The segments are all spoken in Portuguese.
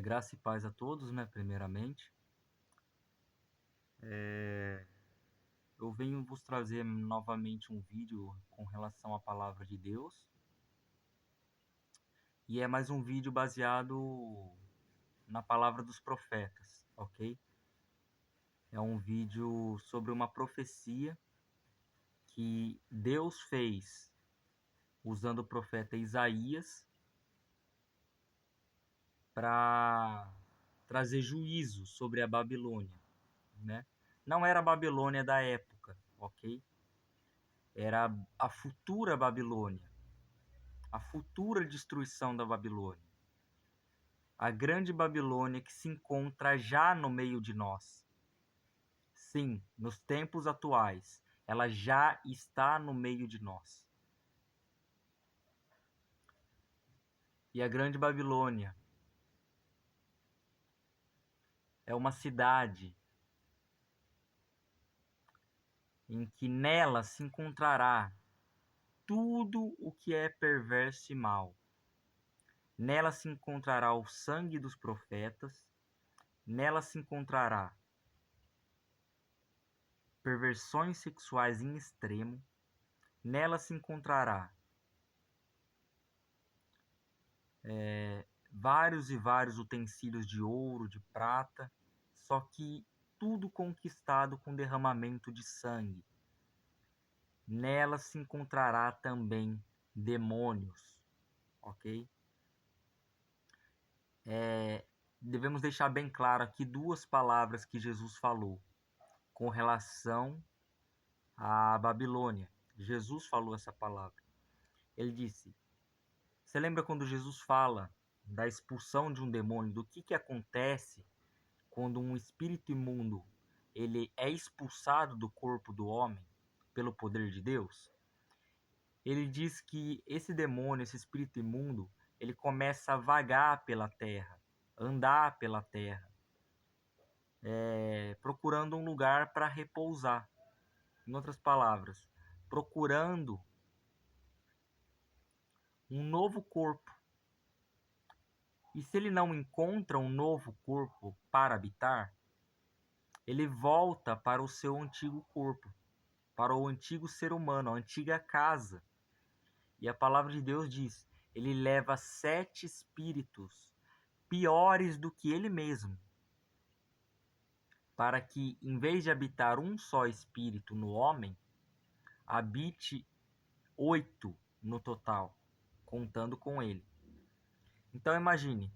Graça e paz a todos, né? Primeiramente. Eu venho vos trazer novamente um vídeo com relação à palavra de Deus. E é mais um vídeo baseado na palavra dos profetas, ok? É um vídeo sobre uma profecia que Deus fez usando o profeta Isaías para trazer juízo sobre a Babilônia, né? Não era a Babilônia da época, ok? Era a futura Babilônia, a futura destruição da Babilônia. A grande Babilônia que se encontra já no meio de nós. Sim, nos tempos atuais, ela já está no meio de nós. E a grande Babilônia é uma cidade em que nela se encontrará tudo o que é perverso e mal. Nela se encontrará o sangue dos profetas, nela se encontrará perversões sexuais em extremo, nela se encontrará vários e vários utensílios de ouro, de prata, só que tudo conquistado com derramamento de sangue. Nela se encontrará também demônios, ok? Devemos deixar bem claro aqui duas palavras que Jesus falou com relação à Babilônia. Jesus falou essa palavra. Ele disse: você lembra quando Jesus fala da expulsão de um demônio, do que acontece quando um espírito imundo ele é expulsado do corpo do homem pelo poder de Deus? Ele diz que esse demônio, esse espírito imundo, ele começa a vagar pela terra, andar pela terra, procurando um lugar para repousar. Em outras palavras, procurando um novo corpo. E se ele não encontra um novo corpo para habitar, ele volta para o seu antigo corpo, para o antigo ser humano, a antiga casa. E a palavra de Deus diz: ele leva 7 espíritos piores do que ele mesmo, para que, em vez de habitar um só espírito no homem, habite 8 no total, contando com ele. Então imagine.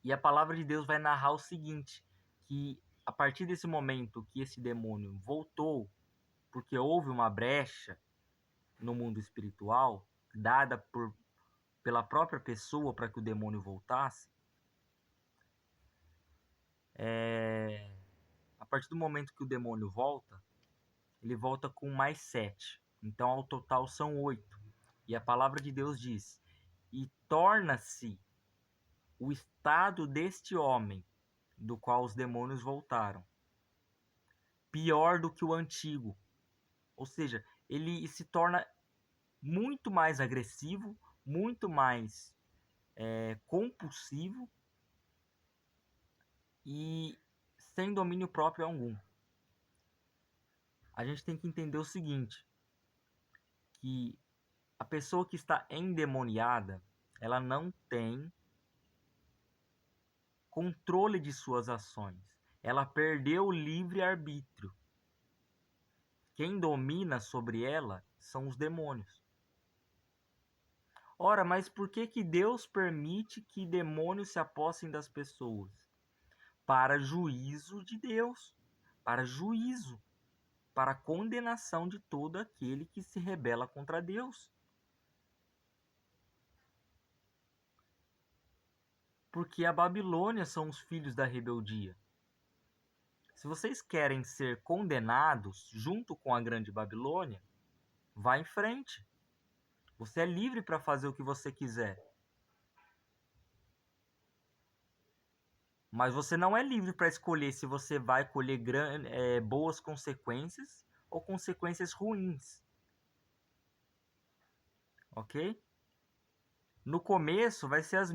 E a palavra de Deus vai narrar o seguinte, que a partir desse momento que esse demônio voltou, porque houve uma brecha no mundo espiritual, dada pela própria pessoa para que o demônio voltasse, a partir do momento que o demônio volta, ele volta com mais 7. Então, ao total, são 8. E a palavra de Deus diz: e torna-se o estado deste homem, do qual os demônios voltaram, pior do que o antigo. Ou seja, ele se torna muito mais agressivo, muito mais compulsivo e sem domínio próprio algum. A gente tem que entender o seguinte, que a pessoa que está endemoniada, ela não tem controle de suas ações. Ela perdeu o livre-arbítrio. Quem domina sobre ela são os demônios. Ora, mas por que Deus permite que demônios se apossem das pessoas? Para juízo de Deus, para juízo, para condenação de todo aquele que se rebela contra Deus. Porque a Babilônia são os filhos da rebeldia. Se vocês querem ser condenados junto com a grande Babilônia, vá em frente. Você é livre para fazer o que você quiser. Mas você não é livre para escolher se você vai colher boas consequências ou consequências ruins. Ok? No começo vai ser as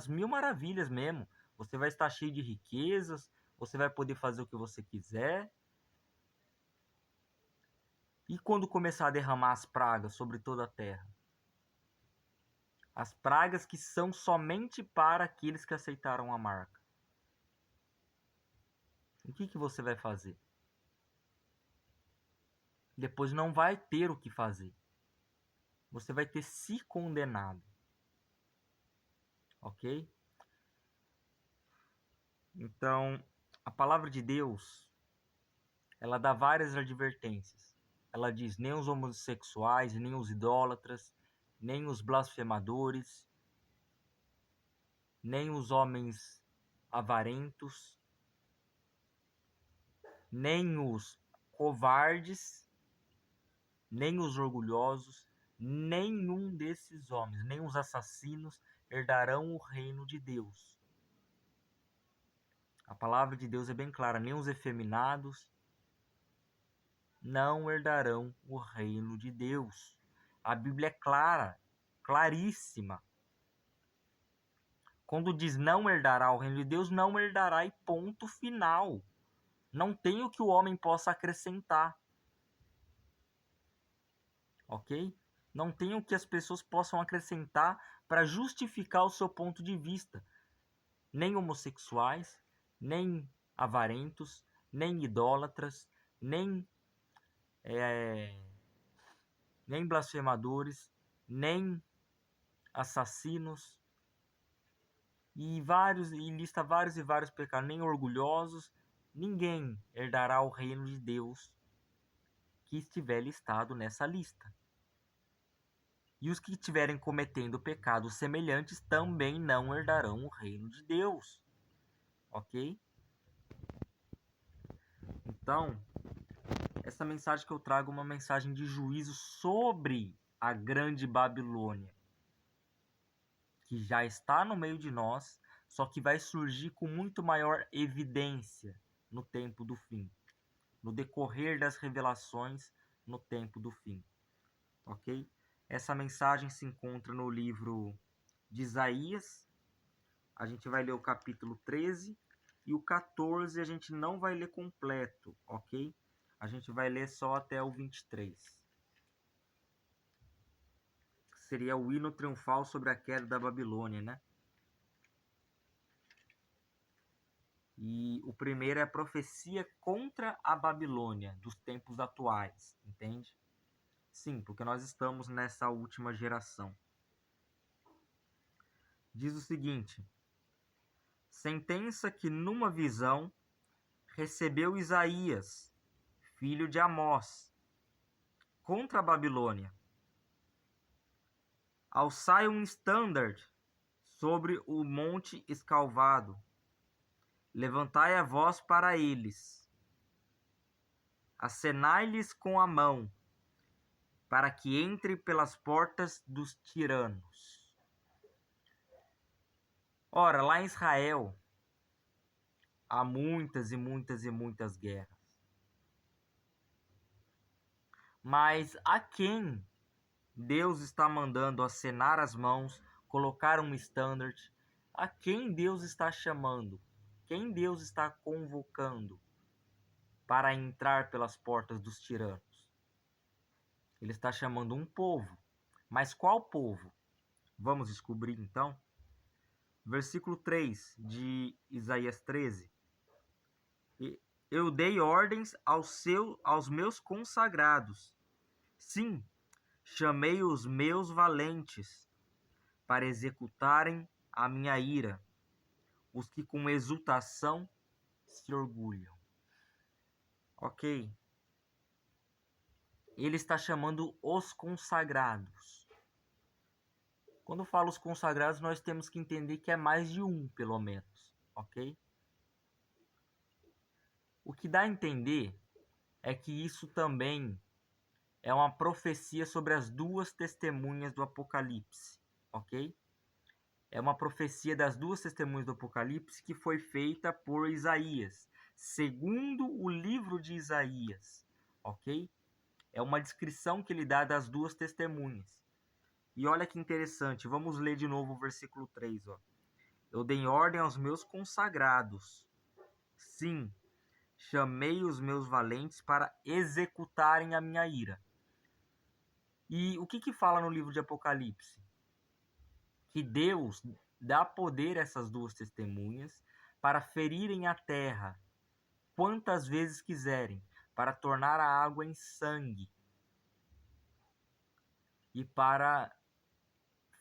mil maravilhas mesmo. Você vai estar cheio de riquezas, você vai poder fazer o que você quiser. E quando começar a derramar as pragas sobre toda a terra? As pragas que são somente para aqueles que aceitaram a marca. O que você vai fazer? Depois não vai ter o que fazer. Você vai ter se condenado. Ok? Então, a palavra de Deus, ela dá várias advertências. Ela diz: nem os homossexuais, nem os idólatras, nem os blasfemadores, nem os homens avarentos, nem os covardes, nem os orgulhosos, nenhum desses homens, nem os assassinos herdarão o reino de Deus. A palavra de Deus é bem clara: nem os efeminados não herdarão o reino de Deus. A Bíblia é clara, claríssima. Quando diz não herdará o reino de Deus, não herdará e ponto final. Não tem o que o homem possa acrescentar. Ok? Não tem o que as pessoas possam acrescentar para justificar o seu ponto de vista. Nem homossexuais, nem avarentos, nem idólatras, nem blasfemadores, nem assassinos, e lista vários e vários pecados, nem orgulhosos, ninguém herdará o reino de Deus que estiver listado nessa lista. E os que estiverem cometendo pecados semelhantes também não herdarão o reino de Deus. Ok? Então, essa mensagem que eu trago é uma mensagem de juízo sobre a grande Babilônia, que já está no meio de nós, só que vai surgir com muito maior evidência no tempo do fim, no decorrer das revelações no tempo do fim. Ok? Essa mensagem se encontra no livro de Isaías. A gente vai ler o capítulo 13 e o 14 a gente não vai ler completo, ok? A gente vai ler só até o 23. Seria o hino triunfal sobre a queda da Babilônia, né? E o primeiro é a profecia contra a Babilônia dos tempos atuais, entende? Sim, porque nós estamos nessa última geração. Diz o seguinte: sentença que numa visão recebeu Isaías, filho de Amós, contra a Babilônia. Alçai um estandarte sobre o monte escalvado, levantai a voz para eles, acenai-lhes com a mão, para que entre pelas portas dos tiranos. Ora, lá em Israel, há muitas e muitas e muitas guerras. Mas a quem Deus está mandando acenar as mãos, colocar um estandarte? A quem Deus está chamando? Quem Deus está convocando para entrar pelas portas dos tiranos? Ele está chamando um povo. Mas qual povo? Vamos descobrir então. Versículo 3 de Isaías 13. Eu dei ordens aos meus consagrados. Sim, chamei os meus valentes para executarem a minha ira, os que com exultação se orgulham. Ok? Ele está chamando os consagrados. Quando eu falo os consagrados, nós temos que entender que é mais de um, pelo menos. Ok? O que dá a entender é que isso também é uma profecia sobre as duas testemunhas do Apocalipse. Ok? É uma profecia das duas testemunhas do Apocalipse que foi feita por Isaías, segundo o livro de Isaías, ok? É uma descrição que ele dá das duas testemunhas. E olha que interessante, vamos ler de novo o versículo 3, ó. Eu dei ordem aos meus consagrados. Sim, chamei os meus valentes para executarem a minha ira. E o que fala no livro de Apocalipse? Que Deus dá poder a essas duas testemunhas para ferirem a terra quantas vezes quiserem, para tornar a água em sangue e para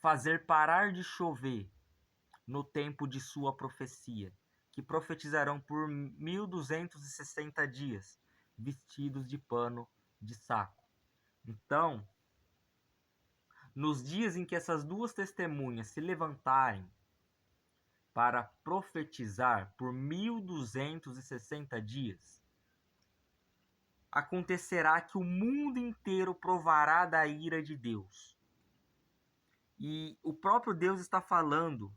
fazer parar de chover no tempo de sua profecia, que profetizarão por 1260 dias, vestidos de pano de saco. Então, nos dias em que essas duas testemunhas se levantarem para profetizar por 1260 dias, acontecerá que o mundo inteiro provará da ira de Deus. E o próprio Deus está falando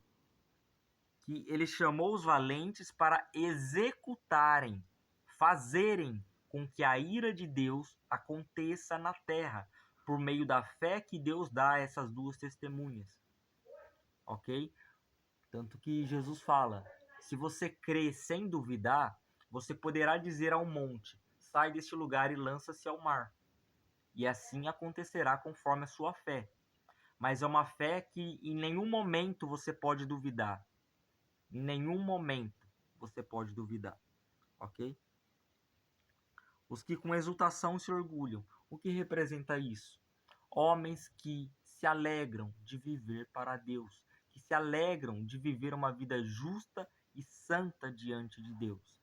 que ele chamou os valentes para executarem, fazerem com que a ira de Deus aconteça na terra, por meio da fé que Deus dá a essas duas testemunhas. Ok? Tanto que Jesus fala, se você crê sem duvidar, você poderá dizer ao monte, sai deste lugar e lança-se ao mar. E assim acontecerá conforme a sua fé. Mas é uma fé que em nenhum momento você pode duvidar. Em nenhum momento você pode duvidar. Ok? Os que com exultação se orgulham. O que representa isso? Homens que se alegram de viver para Deus, que se alegram de viver uma vida justa e santa diante de Deus.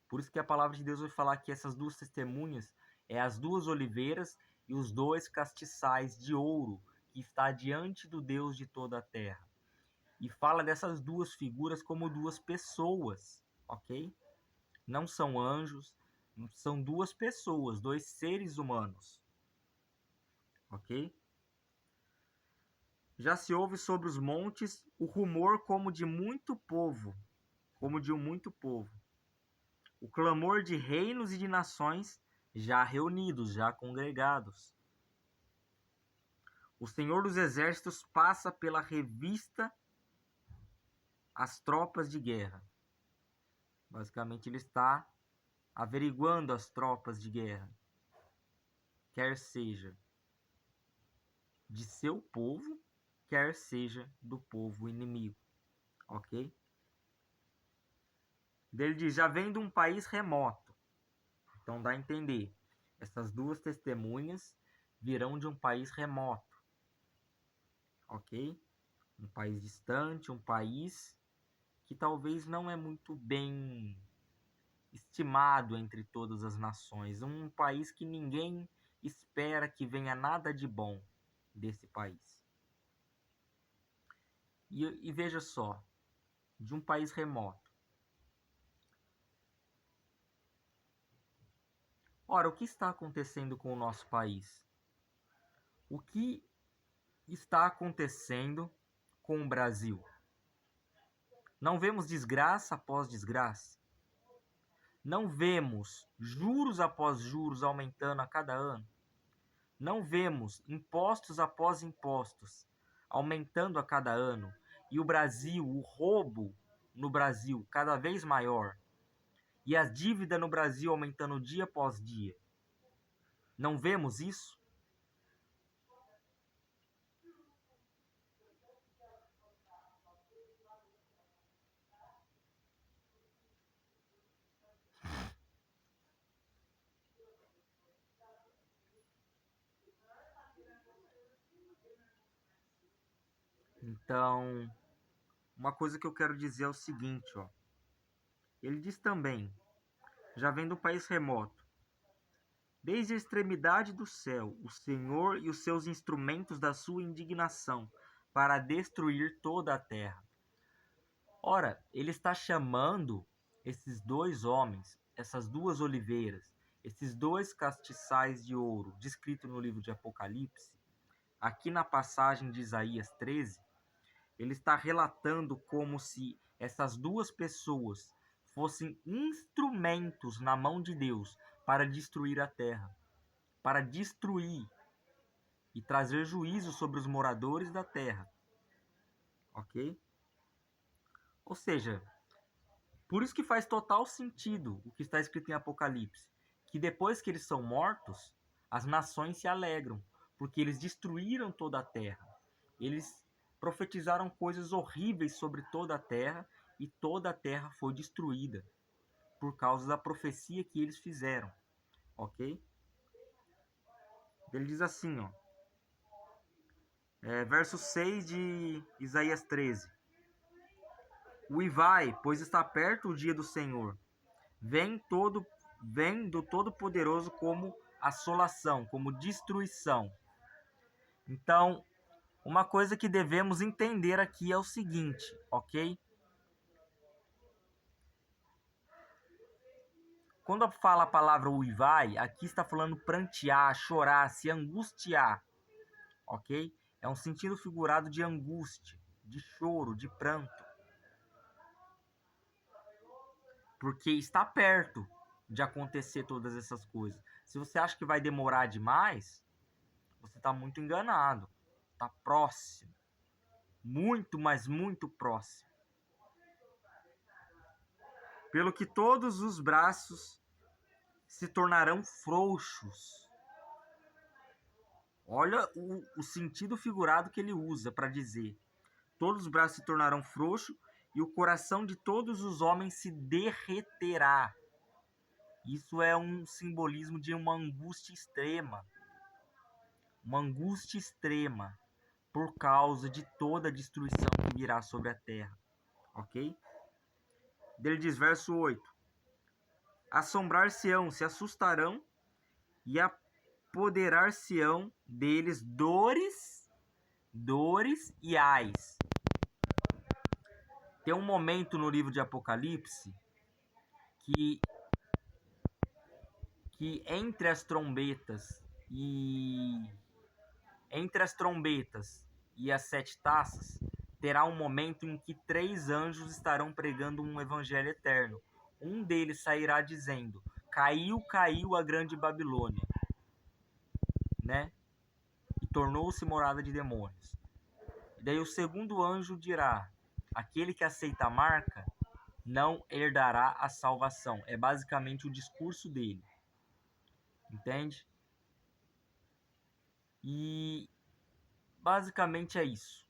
Por isso que a palavra de Deus vai falar que essas duas testemunhas é as duas oliveiras e os dois castiçais de ouro que está diante do Deus de toda a terra. E fala dessas duas figuras como duas pessoas, ok? Não são anjos, são duas pessoas, dois seres humanos, ok? Já se ouve sobre os montes o rumor como de muito povo, como de muito povo. O clamor de reinos e de nações já reunidos, já congregados. O Senhor dos Exércitos passa pela revista as tropas de guerra. Basicamente, ele está averiguando as tropas de guerra, quer seja de seu povo, quer seja do povo inimigo, ok? Ele diz, já vem de um país remoto. Então dá a entender, essas duas testemunhas virão de um país remoto, ok? Um país distante, um país que talvez não é muito bem estimado entre todas as nações, um país que ninguém espera que venha nada de bom desse país. E veja só, de um país remoto. Ora, o que está acontecendo com o nosso país? O que está acontecendo com o Brasil? Não vemos desgraça após desgraça? Não vemos juros após juros aumentando a cada ano? Não vemos impostos após impostos aumentando a cada ano? E o Brasil, o roubo no Brasil cada vez maior? E a dívida no Brasil aumentando dia após dia? Não vemos isso? Então, uma coisa que eu quero dizer é o seguinte, ó. Ele diz também, já vem do país remoto, desde a extremidade do céu, o Senhor e os seus instrumentos da sua indignação, para destruir toda a terra. Ora, ele está chamando esses dois homens, essas duas oliveiras, esses dois castiçais de ouro, descrito no livro de Apocalipse, aqui na passagem de Isaías 13, ele está relatando como se essas duas pessoas fossem instrumentos na mão de Deus para destruir a terra, para destruir e trazer juízo sobre os moradores da terra. Ok? Ou seja, por isso que faz total sentido o que está escrito em Apocalipse, que depois que eles são mortos, as nações se alegram, porque eles destruíram toda a terra. Eles profetizaram coisas horríveis sobre toda a terra e toda a terra foi destruída por causa da profecia que eles fizeram. Ok? Ele diz assim, ó, verso 6 de Isaías 13. Uivai, pois está perto o dia do Senhor. Vem do Todo-Poderoso como assolação, como destruição. Então, uma coisa que devemos entender aqui é o seguinte, ok? Quando fala a palavra uivai, aqui está falando prantear, chorar, se angustiar, ok? É um sentido figurado de angústia, de choro, de pranto. Porque está perto de acontecer todas essas coisas. Se você acha que vai demorar demais, você está muito enganado. Está próximo. Muito, mas muito próximo. Pelo que todos os braços se tornarão frouxos. Olha o sentido figurado que ele usa para dizer. Todos os braços se tornarão frouxos e o coração de todos os homens se derreterá. Isso é um simbolismo de uma angústia extrema. Uma angústia extrema por causa de toda a destruição que virá sobre a terra. Ok? Ele diz, verso 8. Assombrar-se-ão, se assustarão e apoderar-se-ão deles dores e ais. Tem um momento no livro de Apocalipse que entre as trombetas e as 7 taças, terá um momento em que 3 anjos estarão pregando um evangelho eterno. Um deles sairá dizendo, caiu a grande Babilônia, né? E tornou-se morada de demônios. E daí o segundo anjo dirá, aquele que aceita a marca não herdará a salvação. É basicamente o discurso dele. Entende? E basicamente é isso.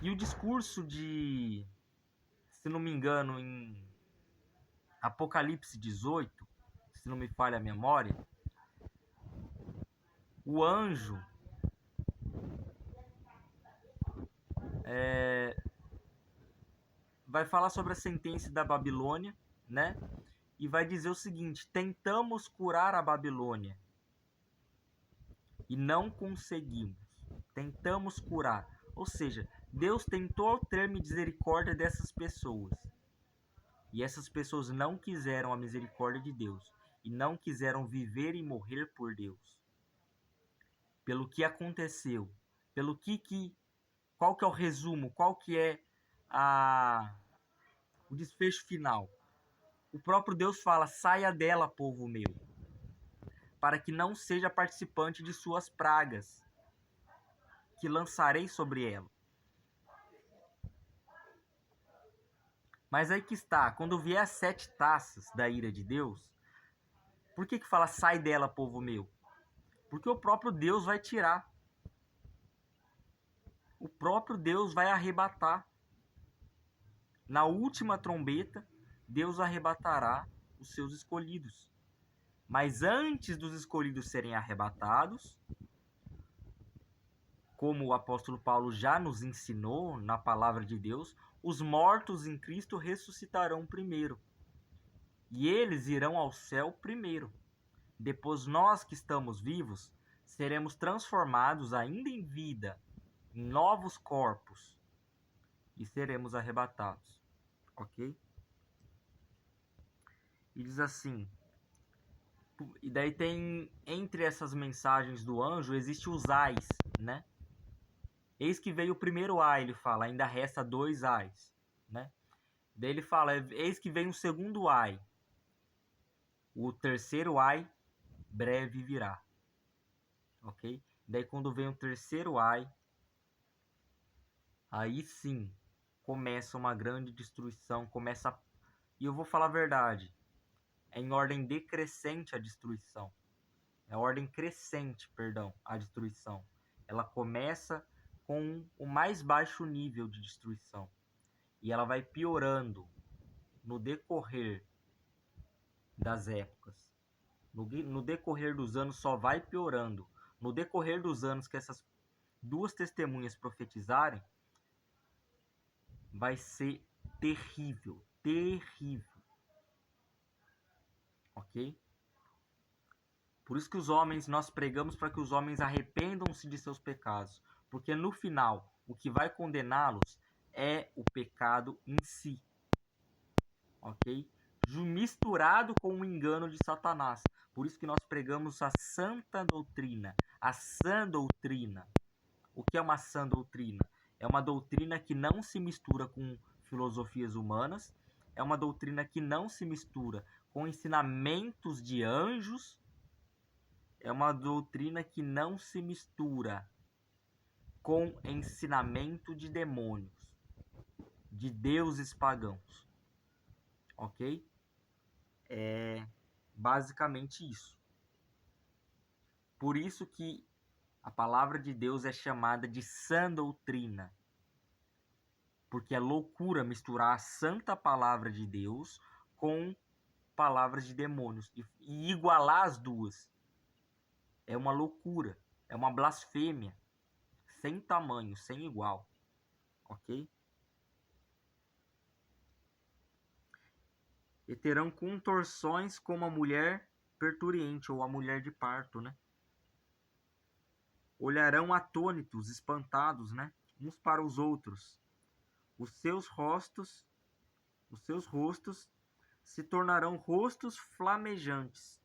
E o discurso de, se não me engano, em Apocalipse 18, se não me falha a memória, o anjo vai falar sobre a sentença da Babilônia, né? E vai dizer o seguinte, tentamos curar a Babilônia e não conseguimos. Tentamos curar. Ou seja, Deus tentou ter misericórdia dessas pessoas. E essas pessoas não quiseram a misericórdia de Deus. E não quiseram viver e morrer por Deus. Pelo que aconteceu. Pelo qual que é o resumo? Qual que é o desfecho final? O próprio Deus fala, saia dela, povo meu. Para que não seja participante de suas pragas. Que lançarei sobre ela. Mas aí que está, quando vier as 7 taças da ira de Deus, por que fala, sai dela, povo meu? Porque o próprio Deus vai tirar. O próprio Deus vai arrebatar. Na última trombeta, Deus arrebatará os seus escolhidos. Mas antes dos escolhidos serem arrebatados, como o apóstolo Paulo já nos ensinou na palavra de Deus, os mortos em Cristo ressuscitarão primeiro. E eles irão ao céu primeiro. Depois nós que estamos vivos, seremos transformados ainda em vida, em novos corpos, e seremos arrebatados. Ok? E diz assim, e daí tem, entre essas mensagens do anjo, existe os ais, né? Eis que veio o primeiro ai, ele fala, ainda resta 2 ais, né? Daí ele fala, eis que vem o segundo ai. O terceiro ai breve virá. ok? Daí quando vem o terceiro ai, aí sim começa uma grande destruição, e eu vou falar a verdade, é em ordem decrescente a destruição. É ordem crescente, perdão, a destruição. Ela começa com o mais baixo nível de destruição e ela vai piorando no decorrer das épocas. No decorrer dos anos só vai piorando. No decorrer dos anos que essas duas testemunhas profetizarem, vai ser terrível, terrível. Ok? Por isso que nós pregamos para que os homens arrependam-se de seus pecados, porque no final, o que vai condená-los é o pecado em si, ok? Misturado com o engano de Satanás. Por isso que nós pregamos a santa doutrina, a sã doutrina. O que é uma sã doutrina? É uma doutrina que não se mistura com filosofias humanas, é uma doutrina que não se mistura com ensinamentos de anjos, é uma doutrina que não se mistura com ensinamento de demônios, de deuses pagãos. Ok? É basicamente isso. Por isso que a palavra de Deus é chamada de sã doutrina. Porque é loucura misturar a santa palavra de Deus com palavras de demônios e igualar as duas. É uma loucura, é uma blasfêmia, sem tamanho, sem igual. Ok? E terão contorções como a mulher parturiente ou a mulher de parto, né? Olharão atônitos, espantados, né? Uns para os outros. Os seus rostos se tornarão rostos flamejantes.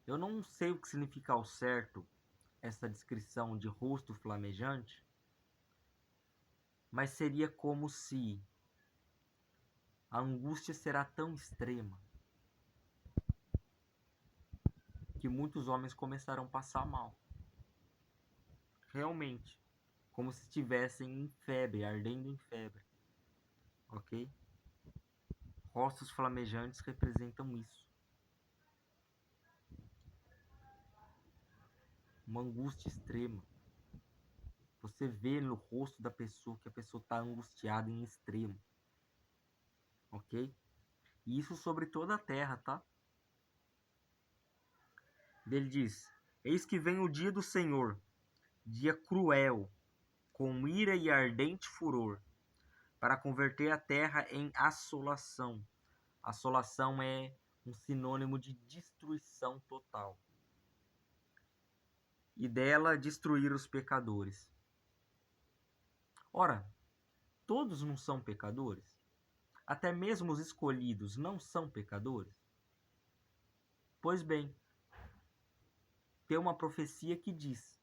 Eu não sei o que significa ao certo essa descrição de rosto flamejante, mas seria como se a angústia será tão extrema que muitos homens começarão a passar mal. Realmente, como se estivessem em febre, ardendo em febre. Ok? Rostos flamejantes representam isso. Uma angústia extrema. Você vê no rosto da pessoa que a pessoa está angustiada em extremo. Ok? E isso sobre toda a terra, tá? Ele diz: Eis que vem o dia do Senhor, dia cruel, com ira e ardente furor, para converter a terra em assolação. Assolação é um sinônimo de destruição total. E dela destruir os pecadores. Ora, todos não são pecadores? Até mesmo os escolhidos não são pecadores? Pois bem, tem uma profecia que diz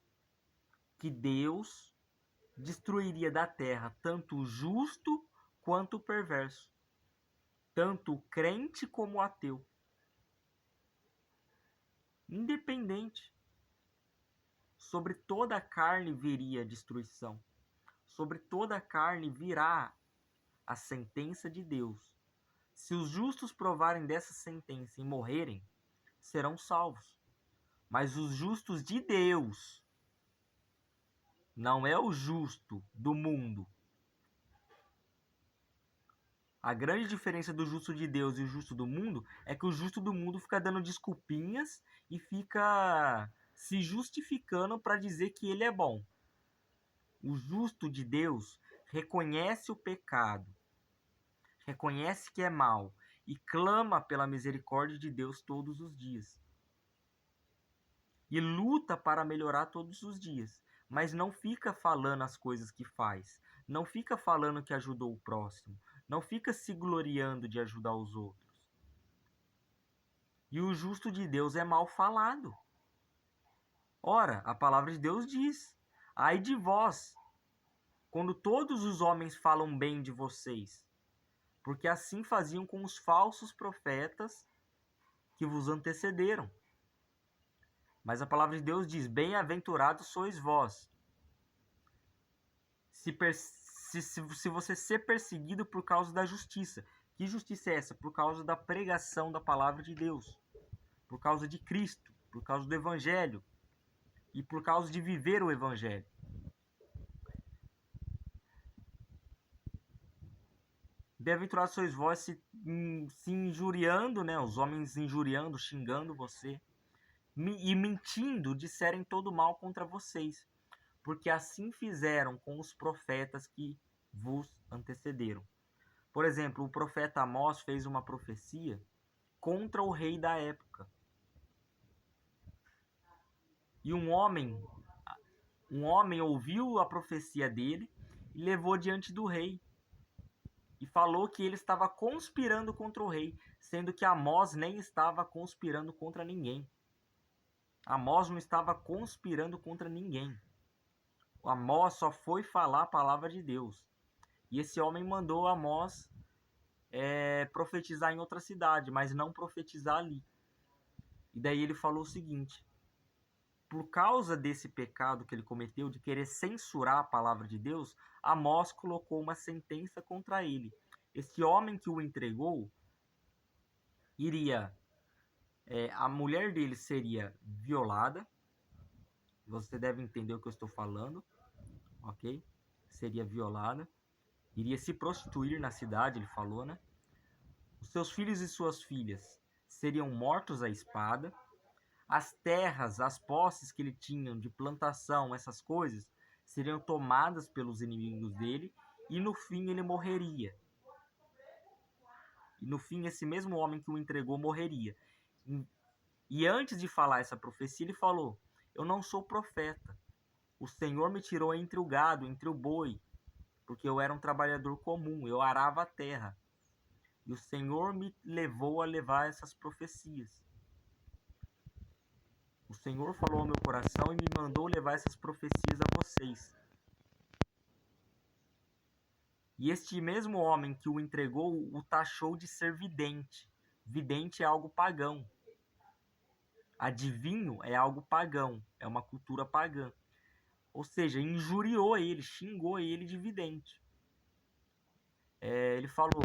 que Deus destruiria da terra tanto o justo quanto o perverso, tanto o crente como o ateu. Independente. Sobre toda a carne viria a destruição. Sobre toda a carne virá a sentença de Deus. Se os justos provarem dessa sentença e morrerem, serão salvos. Mas os justos de Deus, não é o justo do mundo. A grande diferença do justo de Deus e o justo do mundo é que o justo do mundo fica dando desculpinhas e fica se justificando para dizer que ele é bom. O justo de Deus reconhece o pecado, reconhece que é mal e clama pela misericórdia de Deus todos os dias. E luta para melhorar todos os dias, mas não fica falando as coisas que faz, não fica falando que ajudou o próximo, não fica se gloriando de ajudar os outros. E o justo de Deus é mal falado. Ora, a palavra de Deus diz: ai de vós, quando todos os homens falam bem de vocês, porque assim faziam com os falsos profetas que vos antecederam. Mas a palavra de Deus diz: bem-aventurados sois vós, se você ser perseguido por causa da justiça. Que justiça é essa? Por causa da pregação da palavra de Deus, por causa de Cristo, por causa do Evangelho e por causa de viver o Evangelho. Bem-aventurados sois vós se injuriando, né? Os homens injuriando, xingando você e mentindo disserem todo mal contra vocês, porque assim fizeram com os profetas que vos antecederam. Por exemplo, o profeta Amós fez uma profecia contra o rei da época. E um homem ouviu a profecia dele e levou diante do rei. E falou que ele estava conspirando contra o rei, sendo que Amós nem estava conspirando contra ninguém. Amós não estava conspirando contra ninguém. Amós só foi falar a palavra de Deus. E esse homem mandou Amós profetizar em outra cidade, mas não profetizar ali. E daí ele falou o seguinte: por causa desse pecado que ele cometeu de querer censurar a palavra de Deus, Amós colocou uma sentença contra ele. Esse homem que o entregou a mulher dele seria violada. Você deve entender o que eu estou falando, ok? Seria violada. Iria se prostituir na cidade, ele falou, né? Os seus filhos e suas filhas seriam mortos à espada. As terras, as posses que ele tinha de plantação, essas coisas, seriam tomadas pelos inimigos dele. E no fim ele morreria. E no fim esse mesmo homem que o entregou morreria. E antes de falar essa profecia, ele falou: eu não sou profeta. O Senhor me tirou entre o gado, entre o boi, porque eu era um trabalhador comum, eu arava a terra. E o Senhor me levou a levar essas profecias. O Senhor falou ao meu coração e me mandou levar essas profecias a vocês. E este mesmo homem que o entregou o taxou de ser vidente. Vidente é algo pagão. Adivinho é algo pagão, é uma cultura pagã. Ou seja, injuriou ele, xingou ele de vidente. Ele falou: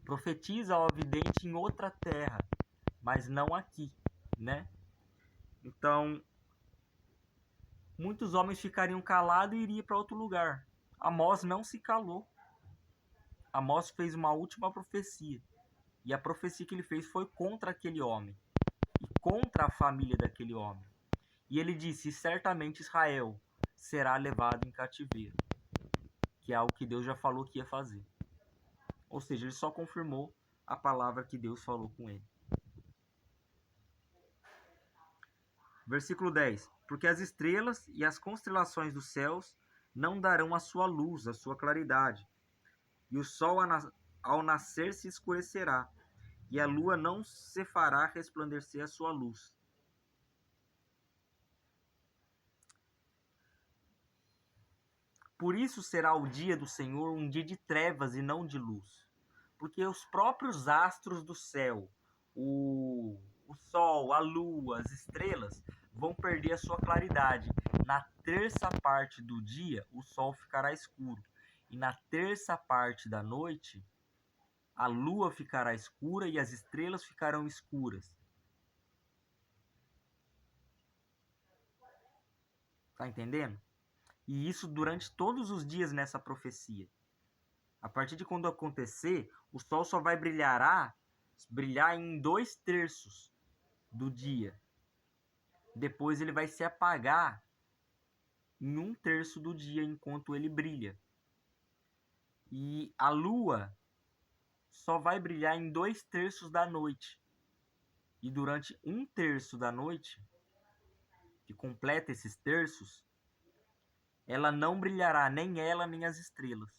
profetiza, ó vidente, em outra terra, mas não aqui, né? Então, muitos homens ficariam calados e iriam para outro lugar. Amós não se calou. Amós fez uma última profecia. E a profecia que ele fez foi contra aquele homem. E contra a família daquele homem. E ele disse: certamente Israel será levado em cativeiro. Que é algo que Deus já falou que ia fazer. Ou seja, ele só confirmou a palavra que Deus falou com ele. Versículo 10. Porque as estrelas e as constelações dos céus não darão a sua luz, a sua claridade. E o sol ao nascer se escurecerá, e a lua não se fará resplandecer a sua luz. Por isso será o dia do Senhor um dia de trevas e não de luz. Porque os próprios astros do céu, o sol, a lua, as estrelas, vão perder a sua claridade. Na terça parte do dia, o sol ficará escuro. E na terça parte da noite, a lua ficará escura e as estrelas ficarão escuras. Tá entendendo? E isso durante todos os dias nessa profecia. A partir de quando acontecer, o sol só vai brilhar em 2/3 do dia. Depois ele vai se apagar em 1/3 do dia enquanto ele brilha. E a lua só vai brilhar em 2/3 da noite. E durante 1/3 da noite, que completa esses terços, ela não brilhará, nem ela, nem as estrelas.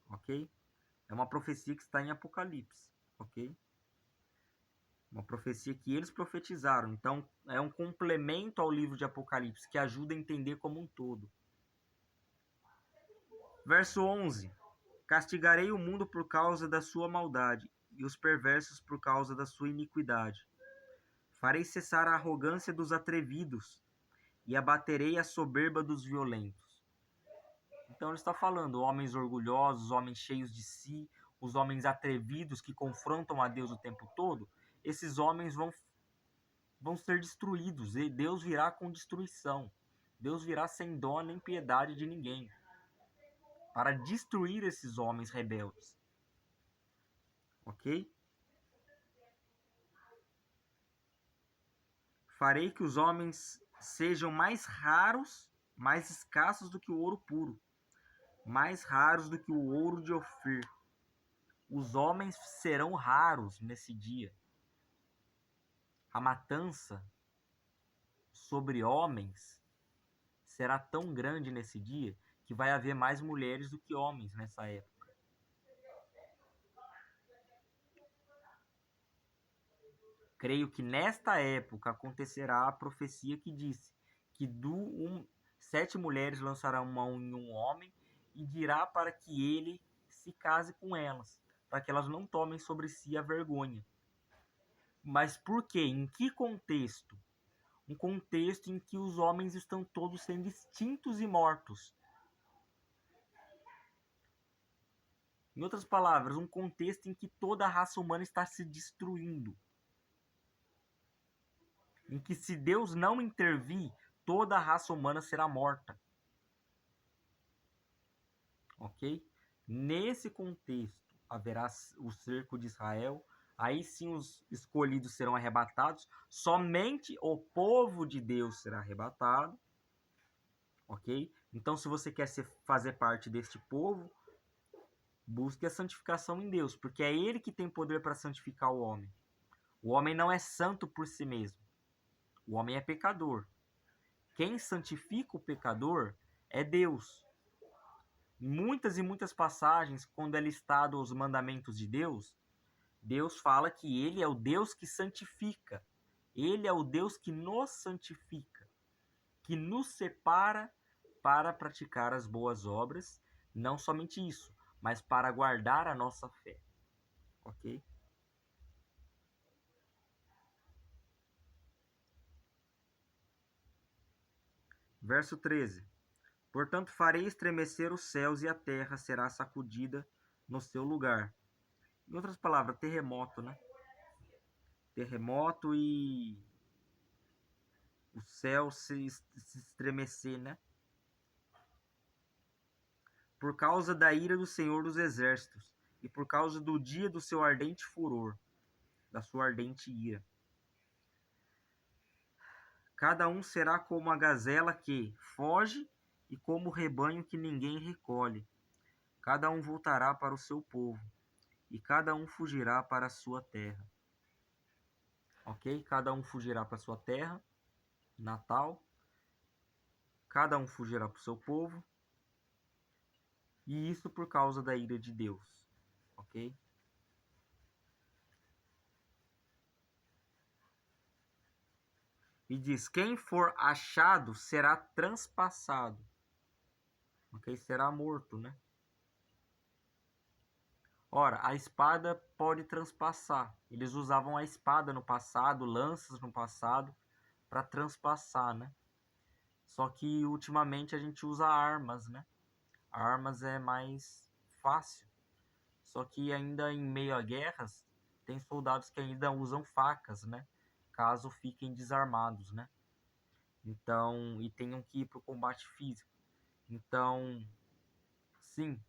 Ok? É uma profecia que está em Apocalipse. Ok? Uma profecia que eles profetizaram. Então, é um complemento ao livro de Apocalipse, que ajuda a entender como um todo. Verso 11. Castigarei o mundo por causa da sua maldade, e os perversos por causa da sua iniquidade. Farei cessar a arrogância dos atrevidos, e abaterei a soberba dos violentos. Então ele está falando, homens orgulhosos, homens cheios de si, os homens atrevidos que confrontam a Deus o tempo todo, esses homens vão ser destruídos, e Deus virá com destruição. Deus virá sem dó nem piedade de ninguém, para destruir esses homens rebeldes. Ok? Farei que os homens sejam mais raros, mais escassos do que o ouro puro, mais raros do que o ouro de Ofir. Os homens serão raros nesse dia. A matança sobre homens será tão grande nesse dia que vai haver mais mulheres do que homens nessa época. Creio que nesta época acontecerá a profecia que disse que 7 mulheres lançarão mão em um homem e dirá para que ele se case com elas, para que elas não tomem sobre si a vergonha. Mas por quê? Em que contexto? Um contexto em que os homens estão todos sendo extintos e mortos. Em outras palavras, um contexto em que toda a raça humana está se destruindo. Em que se Deus não intervir, toda a raça humana será morta. Ok? Nesse contexto, haverá o cerco de Israel. Aí sim os escolhidos serão arrebatados. Somente o povo de Deus será arrebatado. Ok? Então, se você quer fazer parte deste povo, busque a santificação em Deus, porque é Ele que tem poder para santificar o homem. O homem não é santo por si mesmo. O homem é pecador. Quem santifica o pecador é Deus. Em muitas e muitas passagens, quando é listado os mandamentos de Deus, Deus fala que Ele é o Deus que santifica. Ele é o Deus que nos santifica, que nos separa para praticar as boas obras. Não somente isso, mas para guardar a nossa fé. Ok? Verso 13. Portanto, farei estremecer os céus e a terra será sacudida no seu lugar. Em outras palavras, terremoto, né? Terremoto e o céu se estremecer, né? Por causa da ira do Senhor dos Exércitos e por causa do dia do seu ardente furor, da sua ardente ira. Cada um será como a gazela que foge e como o rebanho que ninguém recolhe. Cada um voltará para o seu povo e cada um fugirá para a sua terra. Ok? Cada um fugirá para a sua terra natal. Cada um fugirá para o seu povo. E isso por causa da ira de Deus. Ok? E diz, quem for achado será transpassado. Ok? Será morto, né? Ora, a espada pode transpassar. Eles usavam a espada no passado, lanças no passado, para transpassar, né? Só que ultimamente a gente usa armas, né? Armas é mais fácil. Só que ainda em meio a guerras, tem soldados que ainda usam facas, né? Caso fiquem desarmados, né? Então, e tenham que ir para o combate físico. Então, sim,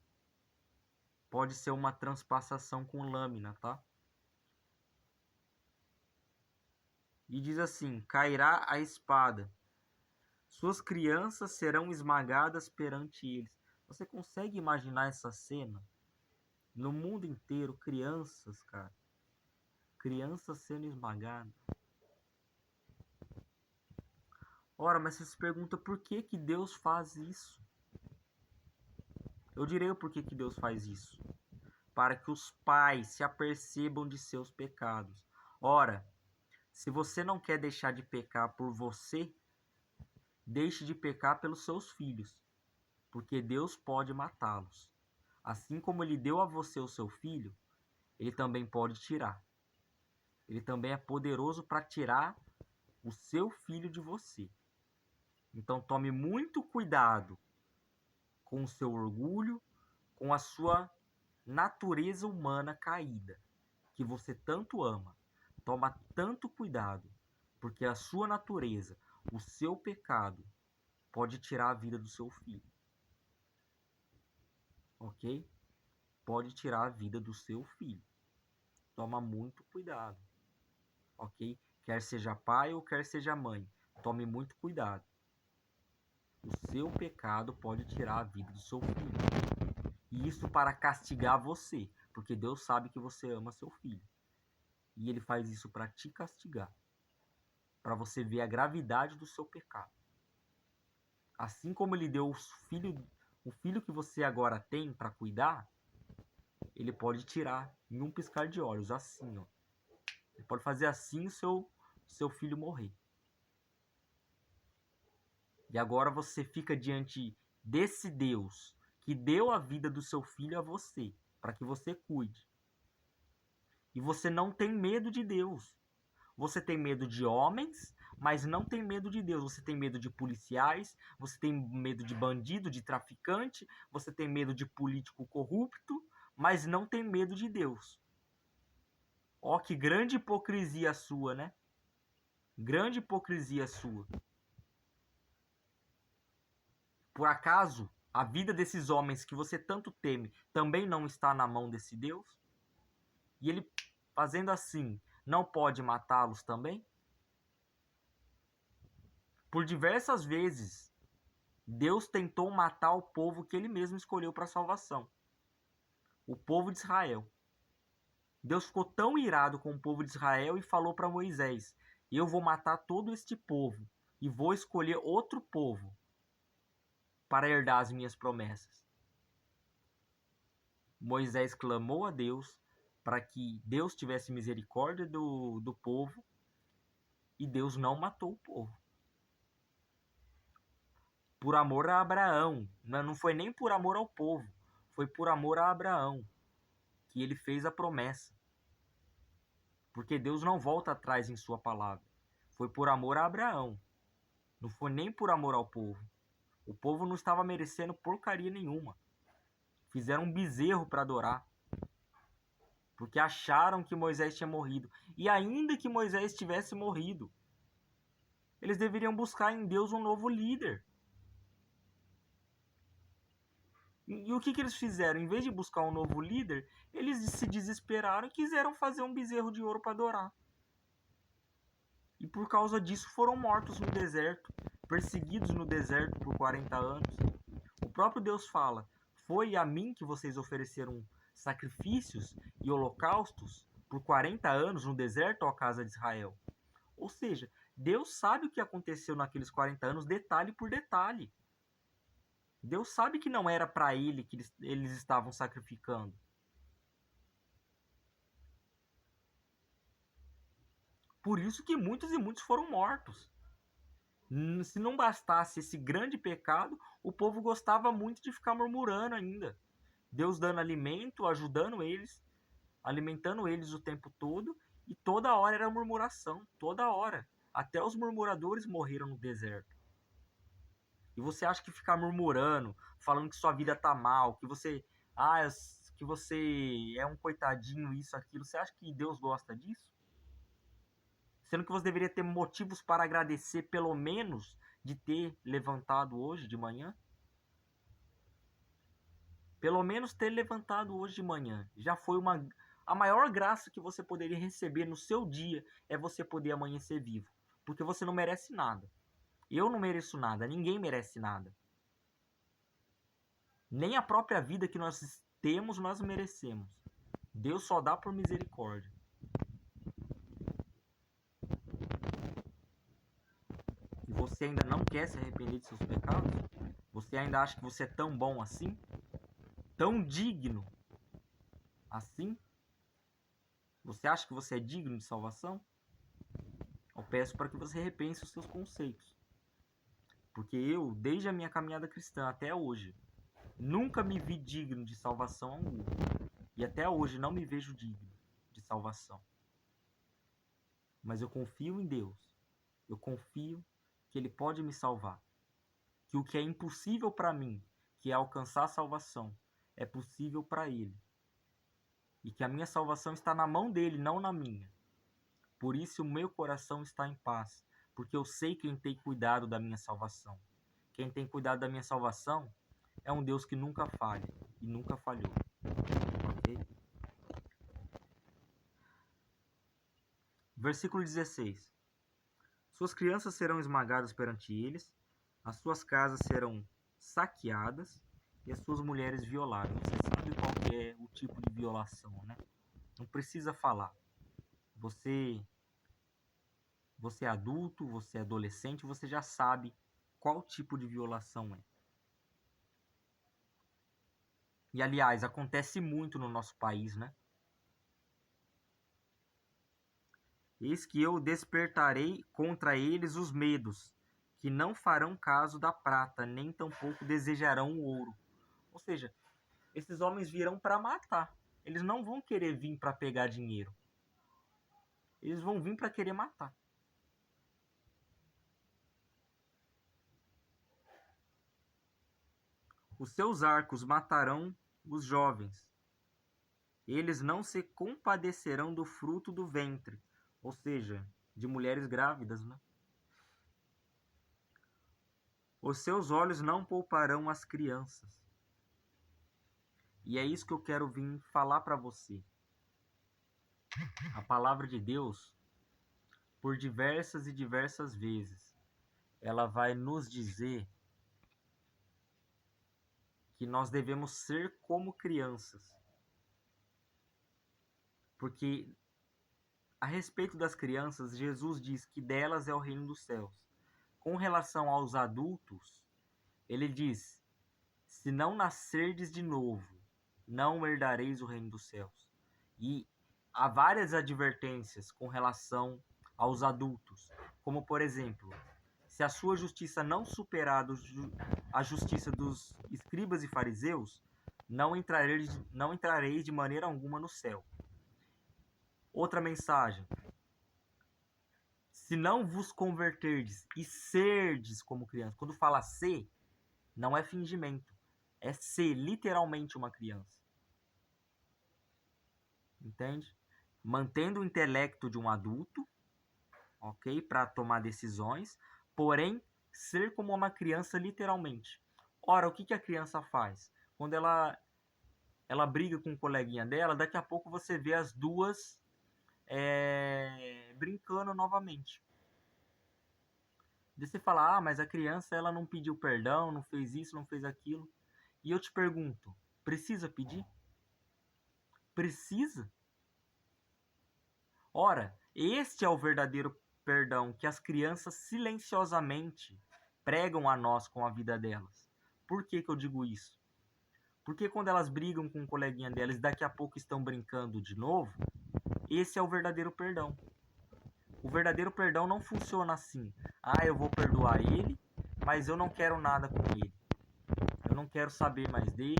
pode ser uma transpassação com lâmina, tá? E diz assim, cairá a espada. Suas crianças serão esmagadas perante eles. Você consegue imaginar essa cena? No mundo inteiro, crianças, cara. Crianças sendo esmagadas. Ora, mas você se pergunta por que que Deus faz isso? Eu direi o porquê que Deus faz isso. Para que os pais se apercebam de seus pecados. Ora, se você não quer deixar de pecar por você, deixe de pecar pelos seus filhos. Porque Deus pode matá-los. Assim como ele deu a você o seu filho, ele também pode tirar. Ele também é poderoso para tirar o seu filho de você. Então tome muito cuidado com o seu orgulho, com a sua natureza humana caída, que você tanto ama. Toma tanto cuidado, porque a sua natureza, o seu pecado, pode tirar a vida do seu filho. Ok? Pode tirar a vida do seu filho. Toma muito cuidado. Ok? Quer seja pai ou quer seja mãe, tome muito cuidado. O seu pecado pode tirar a vida do seu filho. E isso para castigar você, porque Deus sabe que você ama seu filho. E ele faz isso para te castigar, para você ver a gravidade do seu pecado. Assim como ele deu o filho que você agora tem para cuidar, ele pode tirar em um piscar de olhos, assim, ó. Ele pode fazer assim o seu filho morrer. E agora você fica diante desse Deus que deu a vida do seu filho a você, para que você cuide. E você não tem medo de Deus. Você tem medo de homens, mas não tem medo de Deus. Você tem medo de policiais, você tem medo de bandido, de traficante, você tem medo de político corrupto, mas não tem medo de Deus. Ó, que grande hipocrisia sua, né? Grande hipocrisia sua. Por acaso, a vida desses homens que você tanto teme também não está na mão desse Deus? E ele, fazendo assim, não pode matá-los também? Por diversas vezes, Deus tentou matar o povo que ele mesmo escolheu para a salvação. O povo de Israel. Deus ficou tão irado com o povo de Israel e falou para Moisés: eu vou matar todo este povo e vou escolher outro povo para herdar as minhas promessas. Moisés clamou a Deus para que Deus tivesse misericórdia do povo e Deus não matou o povo. Por amor a Abraão, não foi nem por amor ao povo, foi por amor a Abraão que ele fez a promessa. Porque Deus não volta atrás em sua palavra. Foi por amor a Abraão, não foi nem por amor ao povo. O povo não estava merecendo porcaria nenhuma. Fizeram um bezerro para adorar, porque acharam que Moisés tinha morrido. E ainda que Moisés tivesse morrido, eles deveriam buscar em Deus um novo líder. E o que eles fizeram? Em vez de buscar um novo líder, eles se desesperaram e quiseram fazer um bezerro de ouro para adorar. E por causa disso foram mortos no deserto, perseguidos no deserto por 40 anos. O próprio Deus fala: foi a mim que vocês ofereceram sacrifícios e holocaustos por 40 anos no deserto, ó casa de Israel. Ou seja, Deus sabe o que aconteceu naqueles 40 anos, detalhe por detalhe. Deus sabe que não era para ele que eles estavam sacrificando. Por isso que muitos e muitos foram mortos. Se não bastasse esse grande pecado, o povo gostava muito de ficar murmurando ainda. Deus dando alimento, ajudando eles, alimentando eles o tempo todo, e toda hora era murmuração, toda hora. Até os murmuradores morreram no deserto. E você acha que ficar murmurando, falando que sua vida tá mal, que você é um coitadinho, isso, aquilo, você acha que Deus gosta disso? Sendo que você deveria ter motivos para agradecer, pelo menos, de ter levantado hoje de manhã? Pelo menos ter levantado hoje de manhã. Já foi a maior graça que você poderia receber no seu dia é você poder amanhecer vivo. Porque você não merece nada. Eu não mereço nada, ninguém merece nada. Nem a própria vida que nós temos, nós merecemos. Deus só dá por misericórdia. E você ainda não quer se arrepender de seus pecados? Você ainda acha que você é tão bom assim? Tão digno assim? Você acha que você é digno de salvação? Eu peço para que você repense os seus conceitos. Porque eu, desde a minha caminhada cristã até hoje, Nunca me vi digno de salvação alguma. E até hoje não me vejo digno de salvação. Mas eu confio em Deus. Eu confio que Ele pode me salvar. Que o que é impossível para mim, que é alcançar a salvação, é possível para Ele. E que a minha salvação está na mão dele, não na minha. Por isso o meu coração está em paz, porque eu sei quem tem cuidado da minha salvação. Quem tem cuidado da minha salvação é um Deus que nunca falha e nunca falhou. Ok? Versículo 16. Suas crianças serão esmagadas perante eles, as suas casas serão saqueadas e as suas mulheres violadas. Você sabe qual que é o tipo de violação, né? Não precisa falar. Você é adulto, você é adolescente, você já sabe qual tipo de violação é. E, aliás, acontece muito no nosso país, né? Eis que eu despertarei contra eles os medos, que não farão caso da prata, nem tampouco desejarão o ouro. Ou seja, esses homens virão para matar. Eles não vão querer vir para pegar dinheiro. Eles vão vir para querer matar. Os seus arcos matarão os jovens. Eles não se compadecerão do fruto do ventre, ou seja, de mulheres grávidas, né? Os seus olhos não pouparão as crianças. E é isso que eu quero vir falar para você. A palavra de Deus, por diversas e diversas vezes, ela vai nos dizer que nós devemos ser como crianças. Porque a respeito das crianças, Jesus diz que delas é o reino dos céus. Com relação aos adultos, ele diz: se não nascerdes de novo, não herdareis o reino dos céus. E há várias advertências com relação aos adultos, como por exemplo, se a sua justiça não superar a justiça dos escribas e fariseus, não entrareis de maneira alguma no céu. Outra mensagem: se não vos converterdes e serdes como crianças. Quando fala ser, não é fingimento, é ser literalmente uma criança. Entende? Mantendo o intelecto de um adulto, ok? Para tomar decisões, porém, ser como uma criança literalmente. Ora, o que a criança faz? Quando ela briga com um coleguinha dela, daqui a pouco você vê as duas brincando novamente. Daí você fala, mas a criança ela não pediu perdão, não fez isso, não fez aquilo. E eu te pergunto, precisa pedir? Precisa? Ora, este é o verdadeiro perdão que as crianças silenciosamente pregam a nós com a vida delas. Por que eu digo isso? Porque quando elas brigam com um coleguinha delas e daqui a pouco estão brincando de novo, esse é o verdadeiro perdão. O verdadeiro perdão não funciona assim. Eu vou perdoar ele, mas eu não quero nada com ele. Eu não quero saber mais dele,